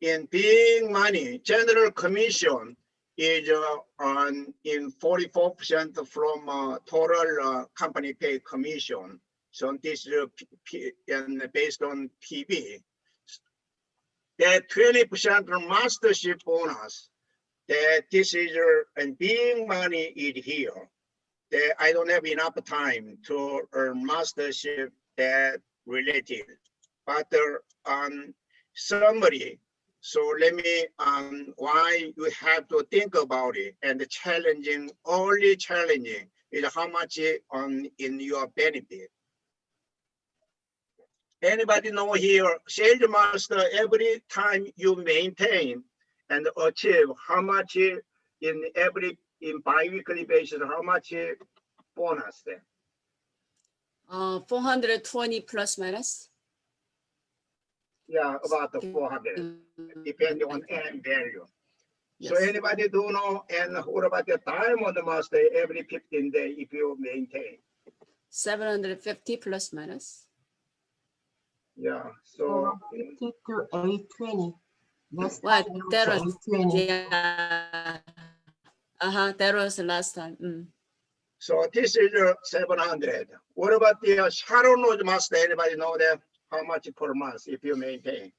in big money, general commission is in 44% from total company pay commission. So this is and based on PB. That 20% mastership bonus. That this is and big money is here. That I don't have enough time to earn mastership that related, but summary. So let me why you have to think about it, and the challenging, only challenging is how much in your benefit. Anybody know here, sales master, every time you maintain and achieve, how much in bi-weekly basis, how much bonus there? 420 plus minus. Yeah, about the 400, depending on end value. Yes. So anybody do know, and what about the diamond master every 15 days if you maintain? 750 plus minus. Yeah, so 50 to 820. Last What? time it was That was, 820. yeah. That was the last time. so this is 700. What about the Sharon Lodge master? Anybody know that? How much per month if you maintain?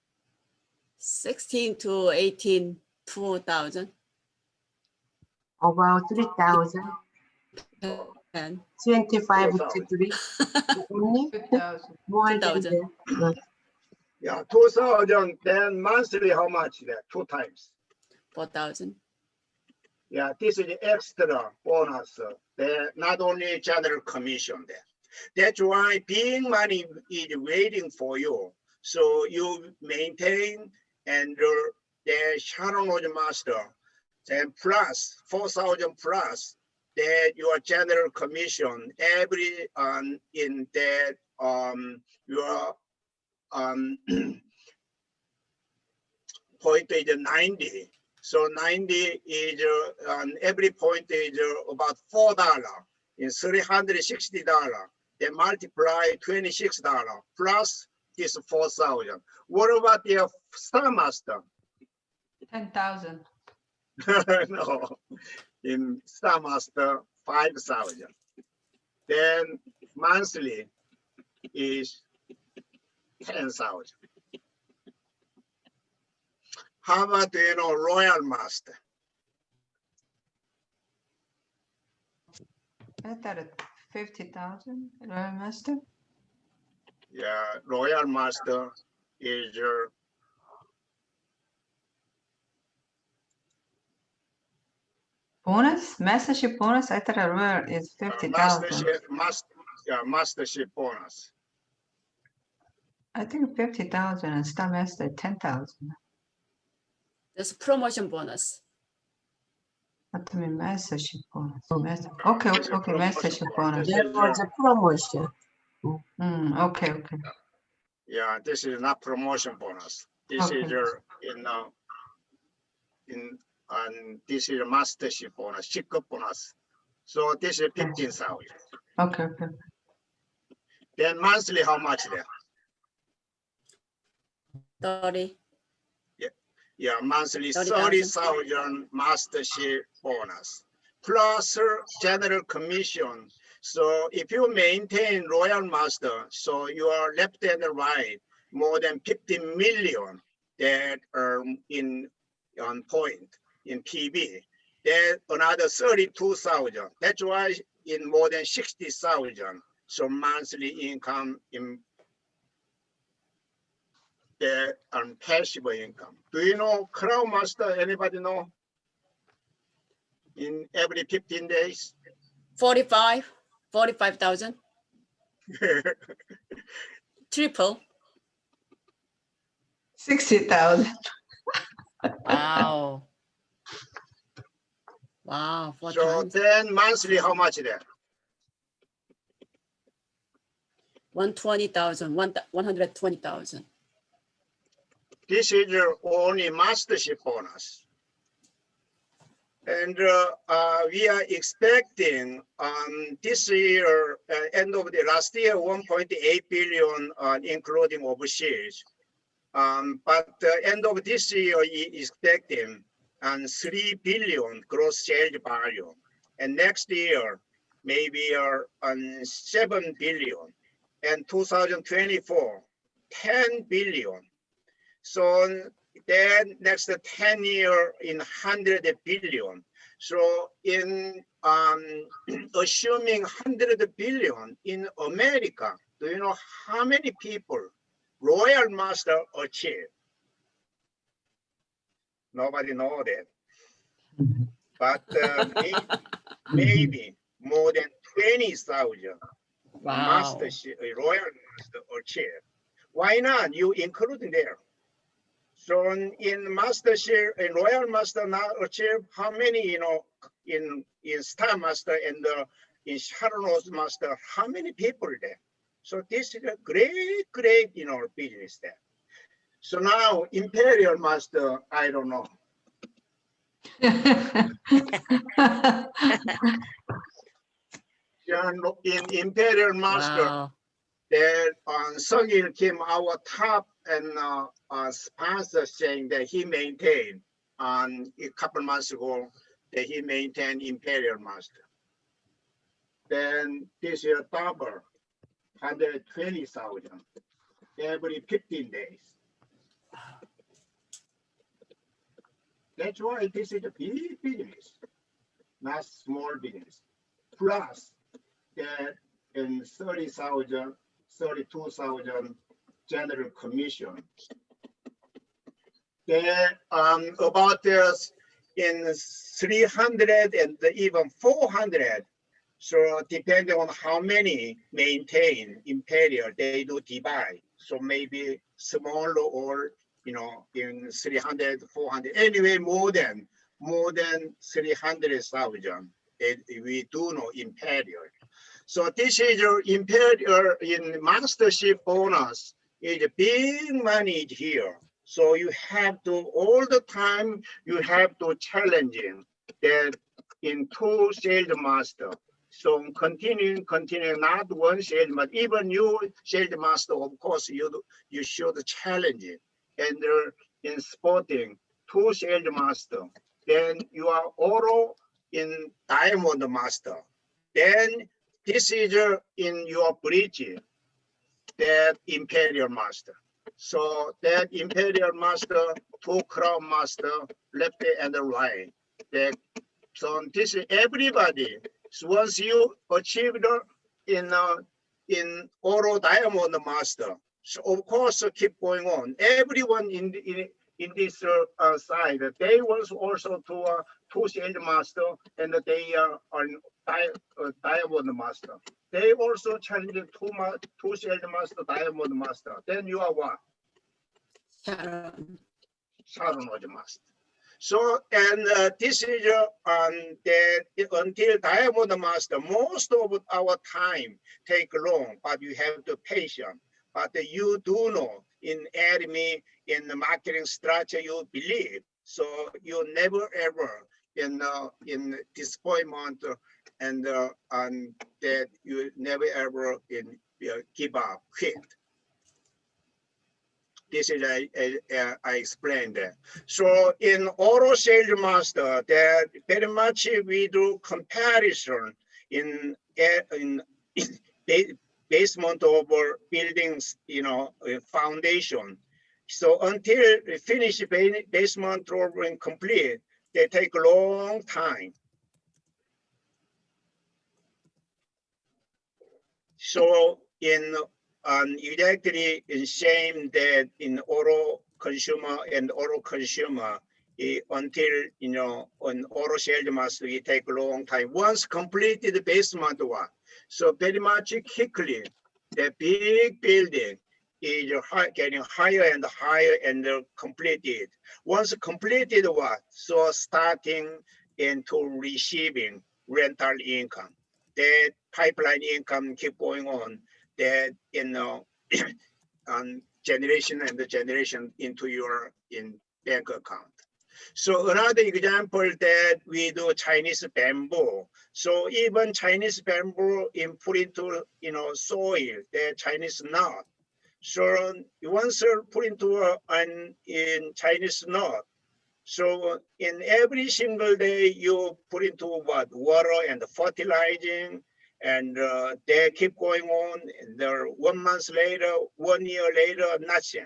16 to 18, 2,000. About 3,000. And 25 4,000. to 3. Only 2,000. more than 2,000. that. Yeah, 2,000. Then monthly, how much there? 2 times. 4,000. Yeah, this is extra bonus. There, not only general commission there. That's why being money is waiting for you. So you maintain and the Sharon Lodge master, then plus 4,000 plus that your general commission every in that your point is 90. So 90 is every point is about $4 in $360. They multiply $26 plus this 4,000. What about the Star Master? 10,000. No, in Star Master 5,000. Then monthly is 10,000. How about Royal Master? I thought it 50,000. Royal Master. Yeah, Royal Master is Bonus? Mastership bonus? I thought a Royal is 50,000. mastership bonus. I think 50,000 and Star Master 10,000. There's promotion bonus. What do you mean mastership bonus? Okay, okay, mastership bonus. There was a promotion. Okay, okay. Yeah, this is not promotion bonus. This is this is a mastership bonus, Chico bonus. So this is 15,000. Okay, okay. Then monthly, how much there? 30. Yeah, monthly 30,000. 30,000 mastership bonus plus general commission. So if you maintain Royal Master, so you are left and right more than 50 million that are on point in PB. Then another 32,000. That's why in more than 60,000. So monthly income in the passive income. Do you know Crown Master? Anybody know? In every 15 days? 45,000. Triple. 60,000. Wow. Wow, 4 So times. then monthly, how much there? 120,000, 120,000. This is your only mastership bonus. And we are expecting this year, end of the last year, 1.8 billion, including overseas. But end of this year, we expecting 3 billion gross sales value. And next year, maybe 7 billion. And 2024, 10 billion. So then next 10 year in 100 billion. So in assuming 100 billion in America, do you know how many people Royal Master achieve? Nobody know that. But maybe more than 20,000 Wow. mastership, Royal Master achieve. Why not? You include there. So in mastership, in Royal Master now achieve how many, you know, in Star Master and in Shadows Master, how many people there? So this is a great, you know, business there. So now Imperial Master, I don't know. In Imperial Master, Wow. there Sungil Kim, our top and sponsor, saying that he maintained a couple months ago that he maintained Imperial Master. Then this year double, 120,000 every 15 days. That's why this is a big business, not small business. Plus that in 30,000, 32,000 general commission. Then about this in 300 and even 400. So depending on how many maintain Imperial, they do divide. So maybe smaller or, you know, in 300, 400, anyway, more than 300,000. We do know Imperial. So this is your Imperial in mastership bonus is big money here. So you have to all the time, you have to challenging that in 2 sales master. So continuing, not one sales, but even you sales master, of course, you should challenge it. And in sporting, 2 sales master, then you are auto in diamond master. Then this is in your bridge, that Imperial Master. So that Imperial Master, 2 crown master, left and right. That, so this is everybody. So once you achieve in Oro Diamond Master, so of course keep going on. Everyone in this side, they was also to 2 sales master, and they are Diamond Master. They also challenge 2 sales master, Diamond Master. Then you are what? Sharon Master. So, and this is that until Diamond Master, most of our time take long, but you have to patient. But you do know in enemy, in the marketing structure, you believe. So you never ever in disappointment and that you never ever give up, quit. This is I explained that. So in auto sales master, that very much we do comparison in basement of buildings, you know, foundation. So until we finish basement over and complete, they take a long time. So in exactly in same that in auto consumer and auto consumer until, you know, on auto sales master, it take a long time. Once completed the basement one, so very much quickly, the big building is getting higher and higher and completed. Once completed what? So starting into receiving rental income. That pipeline income keep going on. That on generation and the generation into your bank account. So another example that we do Chinese bamboo. So even Chinese bamboo put into soil, the Chinese nut. So once put into in Chinese nut. So in every single day you put into what water and fertilizing, and they keep going on. And 1 month later, 1 year later, nothing.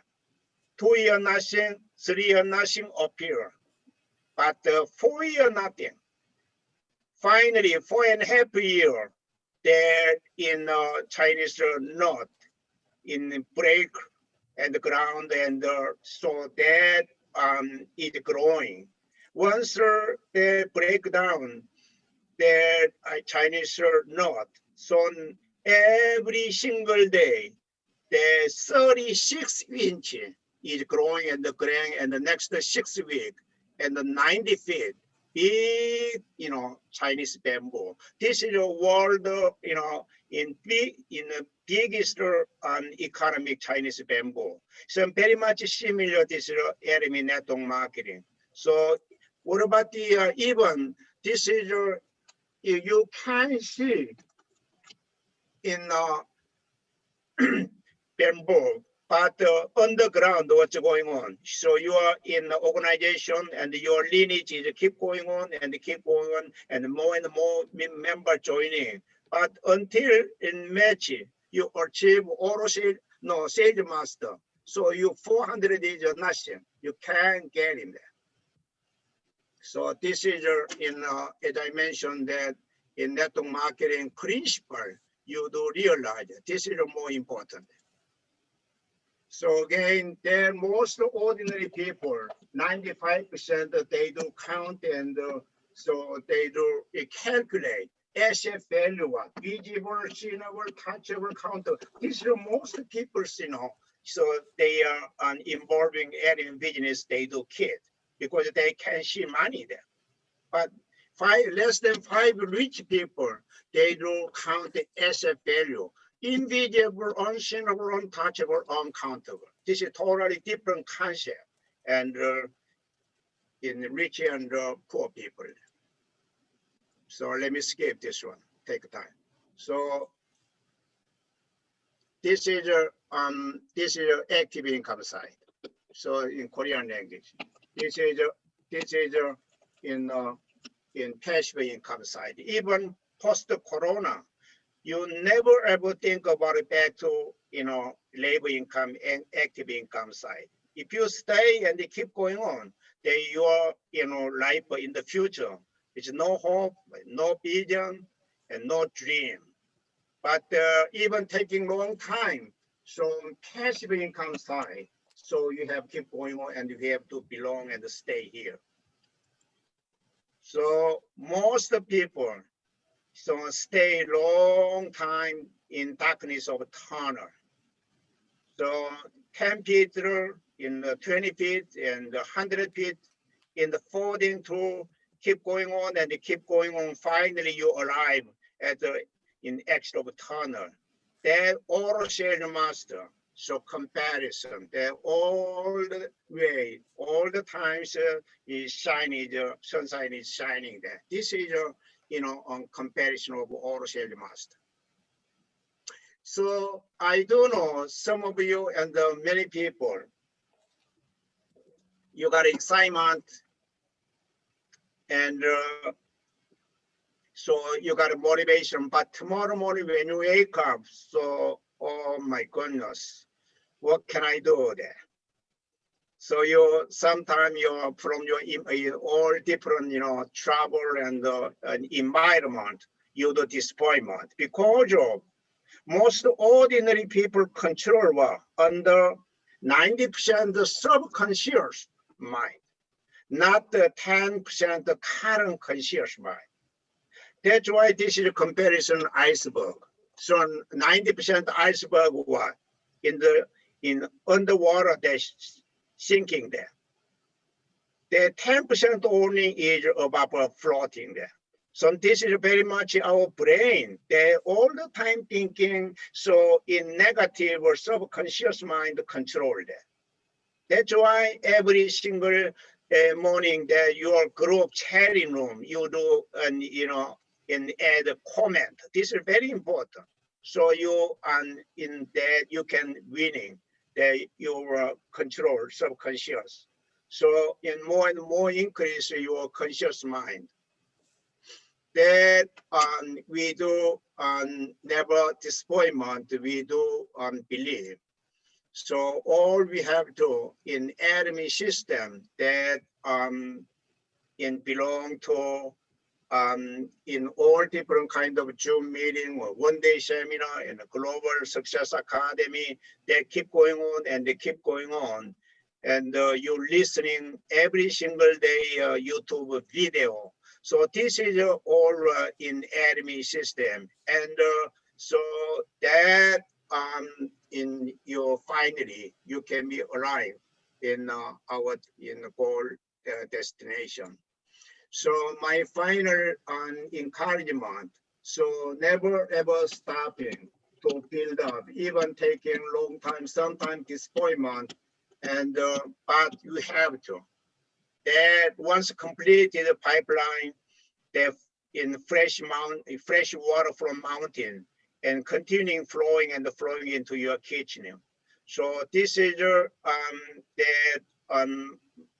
2 year nothing, 3 year nothing appear. But 4 year nothing. Finally, 4.5 year, they're in Chinese nut in break and the ground, and so that is growing. Once they break down, the Chinese nut, so every single day, the 36 inch is growing and growing, and the next 6 weeks, and the 90 feet, big, Chinese bamboo. This is a world, in the biggest economic Chinese bamboo. So very much similar to this LME network marketing. So what about the even this is you can see in bamboo, but underground what's going on. So you are in the organization and your lineage is keep going on and keep going on, and more members joining. But until in match, you achieve auto sales, sales master. So you 400 is nothing. You can't get in there. So this is as I mentioned that in network marketing principle, you do realize this is more important. So again, they're most ordinary people, 95% they do count, and so they do calculate asset value, visible, seeable, touchable, count. These are most people, so they are involving in business, they do kid because they can see money there. But less than 5 rich people, they do count the asset value. Invisible, unseenable, untouchable, uncountable. This is totally different concept, and in rich and poor people. So let me skip this one. Take time. So this is active income side. So in Korean language, this is in passive income side. Even post Corona, you never ever think about it back to labor income and active income side. If you stay and keep going on, then your life in the future is no hope, no vision, and no dream. But even taking long time, so passive income side, so you have keep going on and you have to belong and stay here. So most people so stay long time in darkness of tunnel. So 10 feet in the 20 feet and 100 feet in the folding to keep going on and keep going on. Finally, you arrive at in exit of tunnel. That auto sales master. So comparison, that all the way, all the times is shining, the sunshine is shining there. This is on comparison of auto sales master. So I do know some of you and many people, you got excitement and so you got a motivation, but tomorrow morning when you wake up, so, oh my goodness, what can I do there? So sometimes you're from your all different, trouble and environment, you do disappointment because of most ordinary people control under 90% subconscious mind, not the 10% the current conscious mind. That's why this is a comparison iceberg. So 90% iceberg what? In underwater, they're sinking there. the 10% only is about floating there. So this is very much our brain. They all the time thinking, so in negative or subconscious mind control that. That's why every single morning that your group chatting room, you do, and and add a comment. This is very important. So you, and in that you can winning your control subconscious. So in more and more increase your conscious mind. That we do never disappointment, we do believe. So all we have to in enemy system that in belong to in all different kind of Zoom meeting or one-day seminar and a Global Success Academy, they keep going on and they keep going on. And you're listening every single day YouTube video. So this is all in enemy system. And so that in your finally, you can be arrived in our goal destination. So my final encouragement, so never ever stopping to build up, even taking long time, sometimes disappointment, and but you have to. That once completed the pipeline, that in fresh water from mountain, and continuing flowing and flowing into your kitchen. So this is that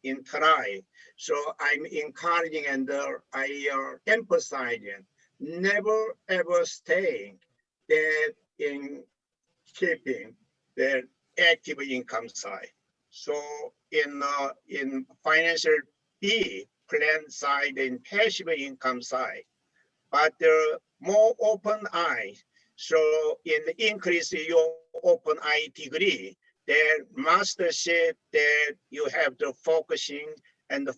in tonight. So I'm encouraging and I emphasizing never ever stay that in keeping the active income side. So in financial B plan side and passive income side, but more open eye. So in the increase your open eye degree, their mastership that you have the focusing and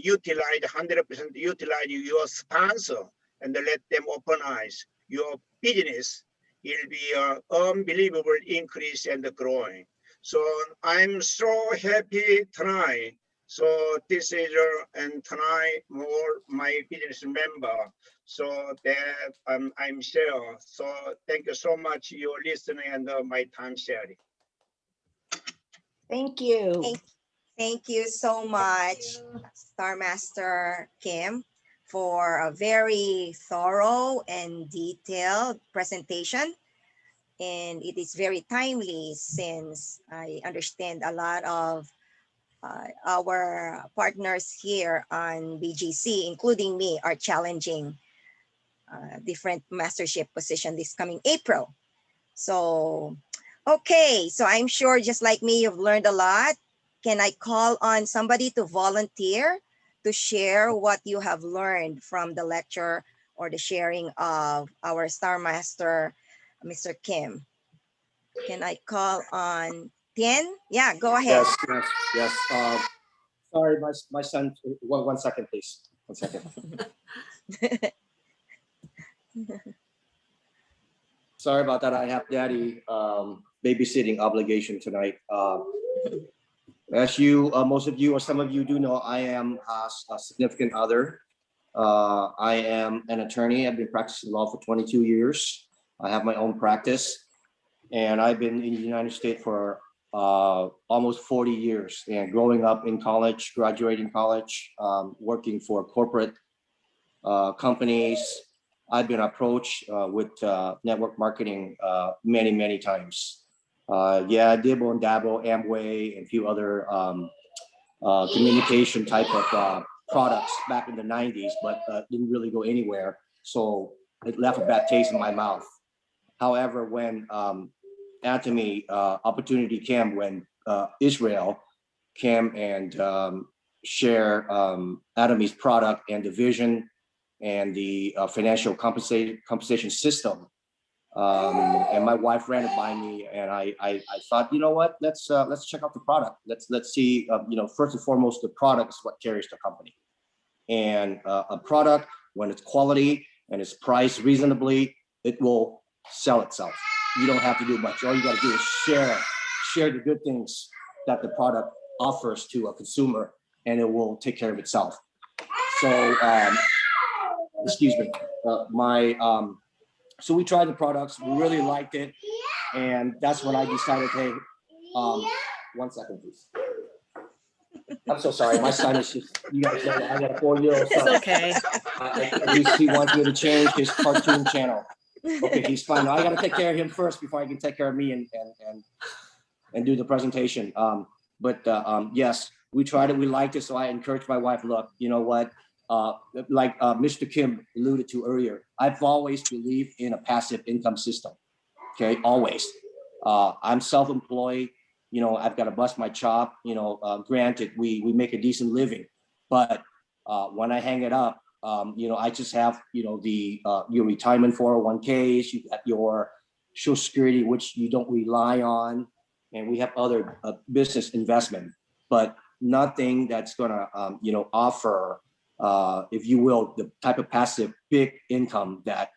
utilize 100% utilize your sponsor and let them open eyes. Your business will be unbelievable increase and growing. So I'm so happy tonight. So this is and tonight more my business member. So that I'm sure. So thank you so much your listening and my time sharing. Thank you. Thank you so much, Star Master Kim, for a very thorough and detailed presentation. And it is very timely since I understand a lot of our partners here on BGC, including me, are challenging different mastership position this coming April. So, okay, so I'm sure just like me, you've learned a lot. Can I call on somebody to volunteer to share what you have learned from the lecture or the sharing of our Star Master, Mr. Kim? Can I call on Tien? Yeah, go ahead. Yes. Sorry, my son. One second, please. 1 second. Sorry about that. I have daddy babysitting obligation tonight. As you, most of you or some of you do know, I am a significant other. I am an attorney. I've been practicing law for 22 years. I have my own practice, and I've been in the United States for almost 40 years. And growing up in college, graduating college, working for corporate companies, I've been approached with network marketing many times. Yeah, Dibble and Dabble, Amway, and a few other communication type of products back in the 90s, but didn't really go anywhere. So it left a bad taste in my mouth. However, when Atomy opportunity came, when Israel came and share Atomy's product and the vision and the financial compensation system. And my wife ran it by me, and I thought, you know what, let's check out the product. Let's see, first and foremost, the product is what carries the company. And a product, when it's quality and it's priced reasonably, it will sell itself. You don't have to do much. All you got to do is share the good things that the product offers to a consumer, and it will take care of itself. So, excuse me, so we tried the products, we really liked it, and that's when I decided, hey, 1 second, please. I'm so sorry, my son is just, you guys know, I got a 4-year-old son. It's okay. He wants me to change his cartoon channel. Okay, he's fine. Now I got to take care of him first before I can take care of me and do the presentation. Yes, we tried it. We liked it. So I encouraged my wife, look, you know what? Like Mr. Kim alluded to earlier, I've always believed in a passive income system. Okay, always. I'm self-employed. You know, I've got to bust my chop. You know, granted, we make a decent living, but when I hang it up, you know, I just have, you know, your retirement 401ks, you got your Social Security, which you don't rely on, and we have other business investment, but nothing that's gonna, you know, offer, if you will, the type of passive big income that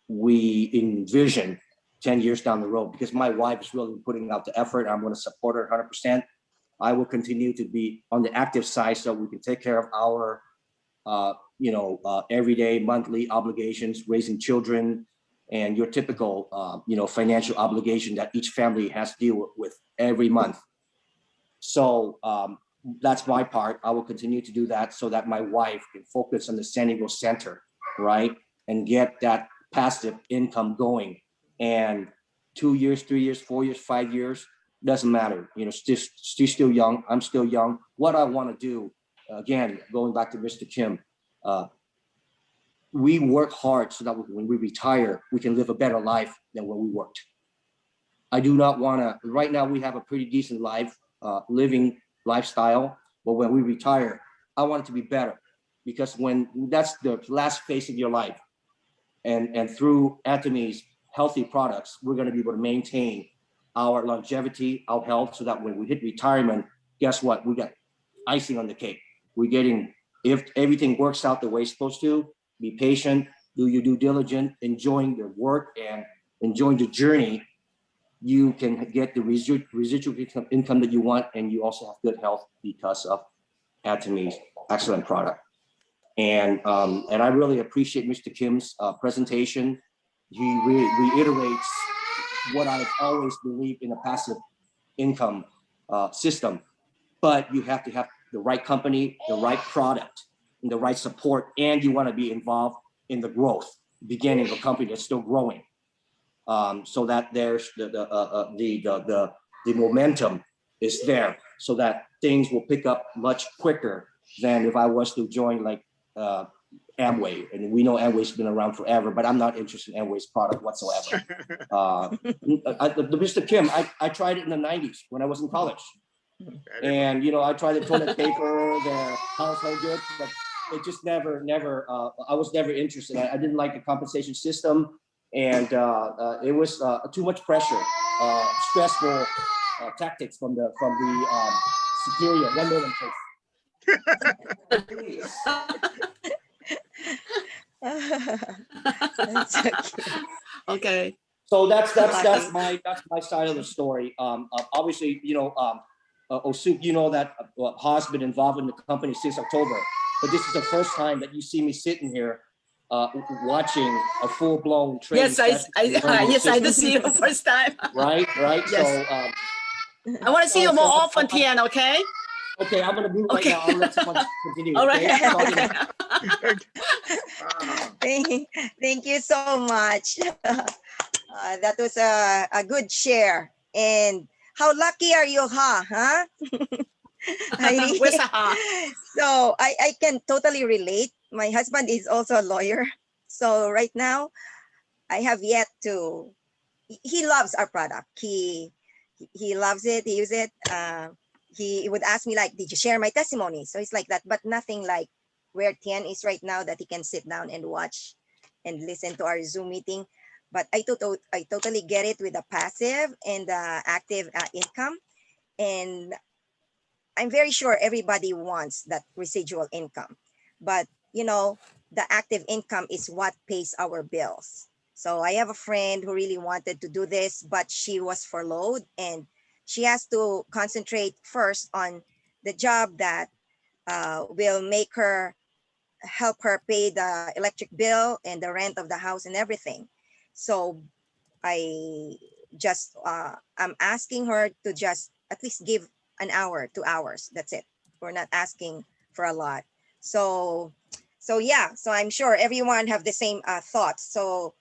we envision 10 years down the road. Because my wife is really putting out the effort, I'm going to support her 100%. I will continue to be on the active side so we can take care of our you know, everyday monthly obligations, raising children, and your typical, you know, financial obligation that each family has to deal with every month. So that's my part. I will continue to do that so that my wife can focus on the San Diego Center, right? And get that passive income going. And 2 years, 3 years, 4 years, 5 years, doesn't matter. You know, she's still young. I'm still young. What I want to do, again, going back to Mr. Kim, we work hard so that when we retire, we can live a better life than when we worked. I do not want to, right now we have a pretty decent life, living lifestyle, but when we retire, I want it to be better, because when that's the last phase of your life, and through Atommy's healthy products, we're going to be able to maintain our longevity, our health, so that when we hit retirement, guess what? We got icing on the cake. We're getting, if everything works out the way it's supposed to, be patient, do your due diligence, enjoying the work and enjoying the journey, you can get the residual income that you want, and you also have good health because of Atommy's excellent product. And I really appreciate Mr. Kim's presentation. He really reiterates what I've always believed in a passive income system, but you have to have the right company, the right product, and the right support, and you want to be involved in the growth, beginning of a company that's still growing, so that there's the momentum is there, so that things will pick up much quicker than if I was to join like Amway. And we know Amway's been around forever, but I'm not interested in Amway's product whatsoever. Mr. Kim, I tried it in the 90s when I was in college. And, you know, I tried the toilet paper, the household goods, but it just never, I was never interested. I didn't like the compensation system, and it was too much pressure, stressful tactics from the superior. 1 million, please. That's okay. Okay. So that's my side of the story. Obviously, you know, Osuk, you know that Ha's been involved in the company since October, but this is the first time that you see me sitting here watching a full-blown training. Yes, I do see you the first time. Right. Yes. So I want to see you more often, Tian. Okay. Okay, I'm gonna move right now. I'll let someone continue. All right. Okay? Thank you so much. That was a good share. And how lucky are you, huh? Where's Ha? So I can totally relate. My husband is also a lawyer. So right now, I have yet to, he loves our product. He loves it, he uses it. He would ask me like, did you share my testimony? So it's like that, but nothing like where Tian is right now, that he can sit down and watch and listen to our Zoom meeting. But I totally get it with the passive and the active income. And I'm very sure everybody wants that residual income. But, you know, the active income is what pays our bills. So I have a friend who really wanted to do this, but she was furloughed, and she has to concentrate first on the job that will make her, help her pay the electric bill and the rent of the house and everything. So I just, I'm asking her to just at least give an hour, 2 hours. That's it. We're not asking for a lot. So yeah, so I'm sure everyone have the same thoughts. So,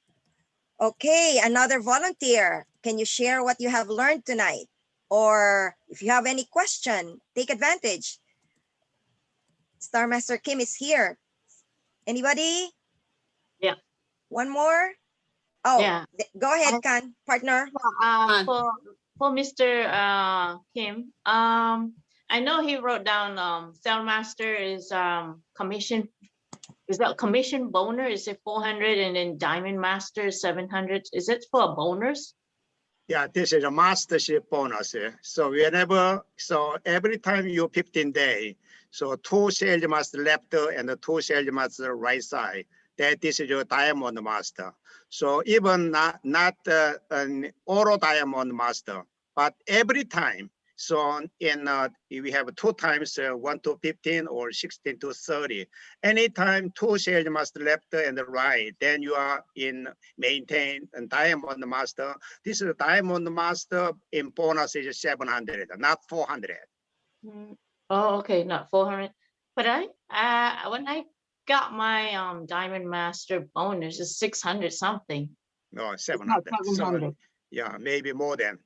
okay, another volunteer. Can you share what you have learned tonight? Or if you have any question, take advantage. Star Master Kim is here. Anybody? Yeah. One more? Oh, Yeah. go ahead, Kan, partner. For Mr. Kim, I know he wrote down Cell Master is commission. Is that commission boner? Is it 400 and then Diamond Master is 700? Is it for a bonus? Yeah, this is a mastership bonus. So whenever, so every time you 15 days, so 2 sales master left and 2 sales master right side, that this is your diamond master. So even not an auto diamond master, but every time. So in we have 2 times 1 to 15 or 16 to 30. Anytime 2 sales master left and right, then you are in maintain and diamond master. This is a diamond master in bonus is 700, not 400. Oh, okay, not 400. But when I got my Diamond Master bonus, it's 600 something. No, 700. 700. Yeah, maybe more than.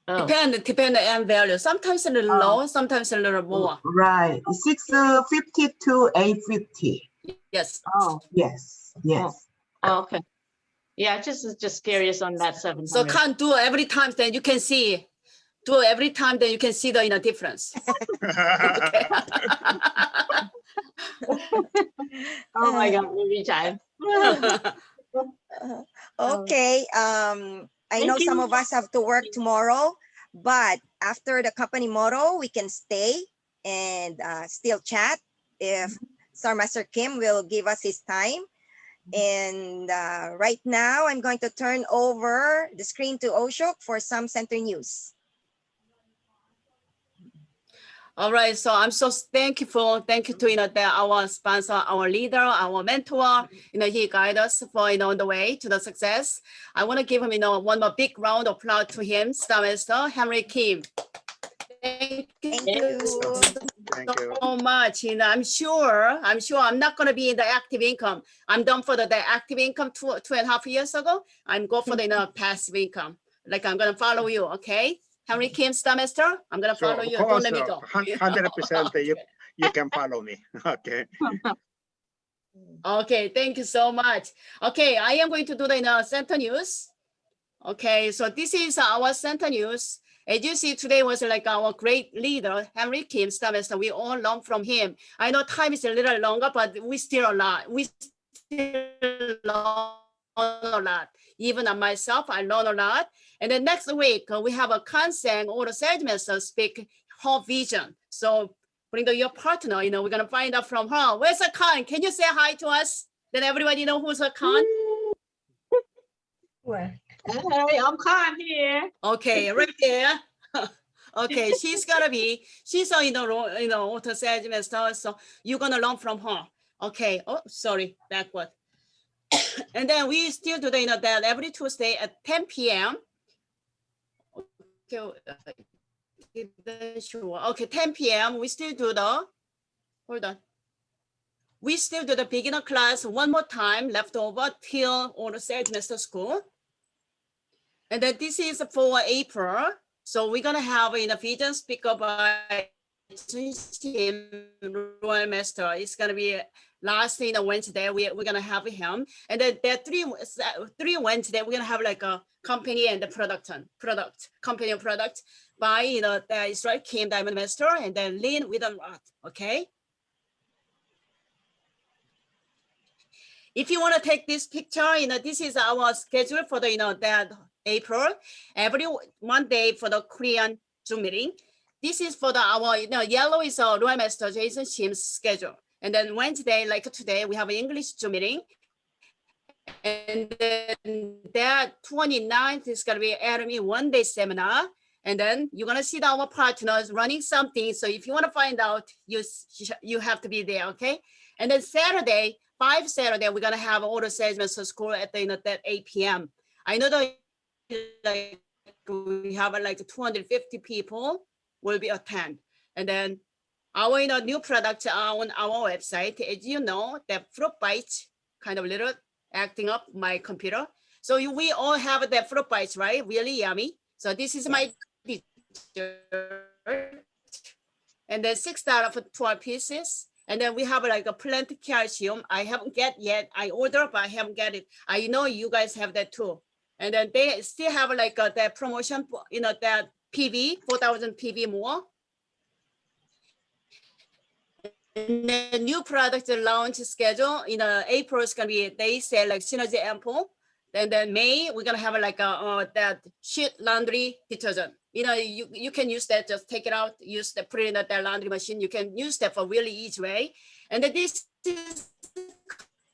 Oh. Depend on value. Sometimes a little low, sometimes a little more. Right. 650 to 850. Yes. Oh, Yes. Yes. oh, okay. Yeah, just curious on that 700. So can't do every time, then you can see. Do every time, then you can see the difference. Okay. Oh my God, every time. Okay, I know Thank some you. of us have to work tomorrow, but after the company motto, we can stay and still chat if Star Master Kim will give us his time. And right now, I'm going to turn over the screen to Oshok for some center news. All right, so I'm so thankful. Thank you to our sponsor, our leader, our mentor. He guided us for the way to the success. I want to give him one more big round of applause to him, Star Master Henry Kim. Thank you so much. I'm sure I'm not going to be in the active income. I'm done for the active income 2.5 years ago. I'm go for the passive income. Like I'm going to follow you, okay? Henry Kim, Star Master, I'm going to follow you. Don't let me go. 100% you can follow me. Okay. Okay, thank you so much. Okay, I am going to do the center news. Okay, so this is our center news. As you see, today was like our great leader, Henry Kim, Star Master. We all learn from him. I know time is a little longer, but we still we still learn a lot. Even on myself, I learn a lot. And then next week, we have a Kansang or the sales master speak her vision. So bring your partner, we're going to find out from her. Where's the Khan? Can you say hi to us? Then everybody know who's a Khan? Hey, I'm Khan here. Okay, right there. Okay, she's auto sales master. So you're going to learn from her. Okay. Oh, sorry, backward. And then we still do that every Tuesday at 10 p.m. Okay, 10 p.m. We still do hold on. We still do the beginner class one more time, left over till all the sales master school. And then this is for April. So we're going to have a vision speaker by Royal Master. It's going to be last Wednesday. We're going to have him. And then there are three Wednesday. We're going to have like a company and the company product by the Israel Kim Diamond Master and then Lynn with a lot. Okay. If you want to take this picture, this is our schedule for the that April. Every Monday for the Korean Zoom meeting. This is for our yellow is Royal Master Jason Shim's schedule. And then Wednesday, like today, we have an English Zoom meeting. And then that 29th is going to be Academy one-day seminar. And then you're gonna see our partners running something. So if you want to find out, you have to be there, okay? And then Saturday, 5 Saturday, we're gonna have auto salesman school at the at 8 p.m. I know that like we have like 250 people will be attend. And then our new product on our website, as you know, the fruit bites kind of little acting up my computer. So we all have the fruit bites, right? Really yummy. So this is my dessert. And then $6 for 12 pieces. And then we have like a plant calcium. I haven't get yet. I order, but I haven't get it. I know you guys have that too. And then they still have like that promotion, that PV, 4,000 PV more. And the new product launch schedule, April is gonna be, they say like Synergy Ample. Then May, we're gonna have like that sheet laundry detergent. You can use that, just take it out, put it in that laundry machine. You can use that for really easy way. And then this is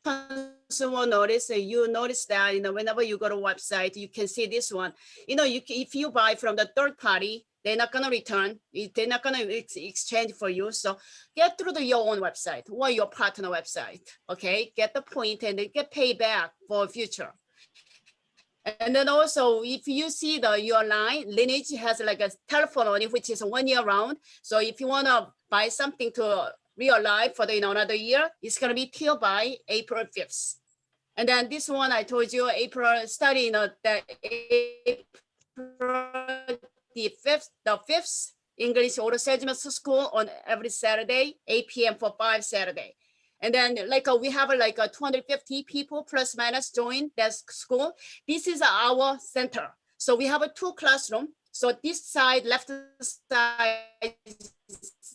consumer notice. You notice that, whenever you go to website, you can see this one. If you buy from the third party, they're not gonna return. They're not gonna exchange for you. So get through your own website or your partner website. Okay, get the point and then get paid back for future. And then also, if you see your line, Lineage has like a telephone on it, which is 1 year round. So if you wanna buy something to real life for another year, it's gonna be till by April 5th. And then this one I told you, April study, the April the 5th English Auto Salesman School on every Saturday, 8 p.m. for 5 Saturday. And then we have 250 people plus minus join that school. This is our center. So we have 2 classrooms. So this side, left side is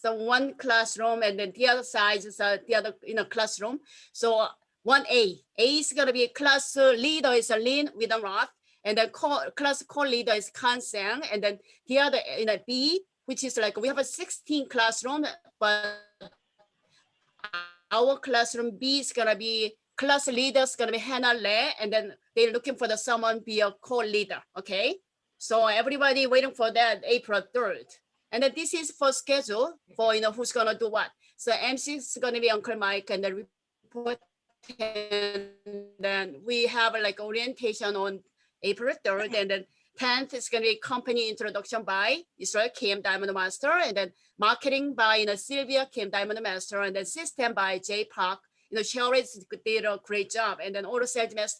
the one classroom, and then the other side is the other classroom. So 1A, A is gonna be class leader is Lin with a Roth, and then class co-leader is Kansang, and then the other B, which is we have 16 classroom, but our classroom B is gonna be class leader is gonna be Hannah Le, and then they're looking for someone be a co-leader. Okay, so everybody waiting for that April 3rd, and then this is for schedule for who's gonna do what. So MC is gonna be Uncle Mike, and the report, and then we have orientation on April 3rd, and then 10th is going to be company introduction by Israel Kim Diamond Master, and then marketing by Sylvia Kim Diamond Master, and then system by Jay Park. Sherry did a great job, and then auto sales master,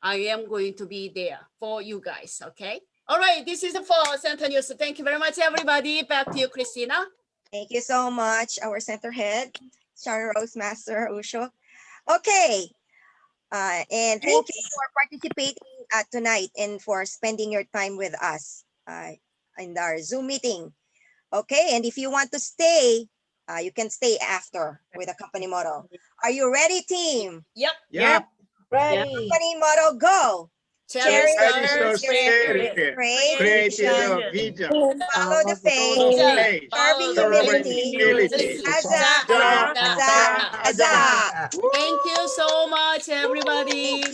I am going to be there for you guys. Okay. All right. This is for Center News. Thank you very much, everybody. Back to you, Christina. Thank you so much, our center head, Sharon Rose Master Usho. Okay. And thank you for participating tonight and for spending your time with us in our Zoom meeting. Okay, and if you want to stay, you can stay after with a company motto. Are you ready, team? Yep. Yep. Ready. Company motto, go. Cherry Cherry spirit, create the vision, Follow the faith. faith, Serving serving humility. humility. Aza. Aza. Aza. Thank you so much, everybody.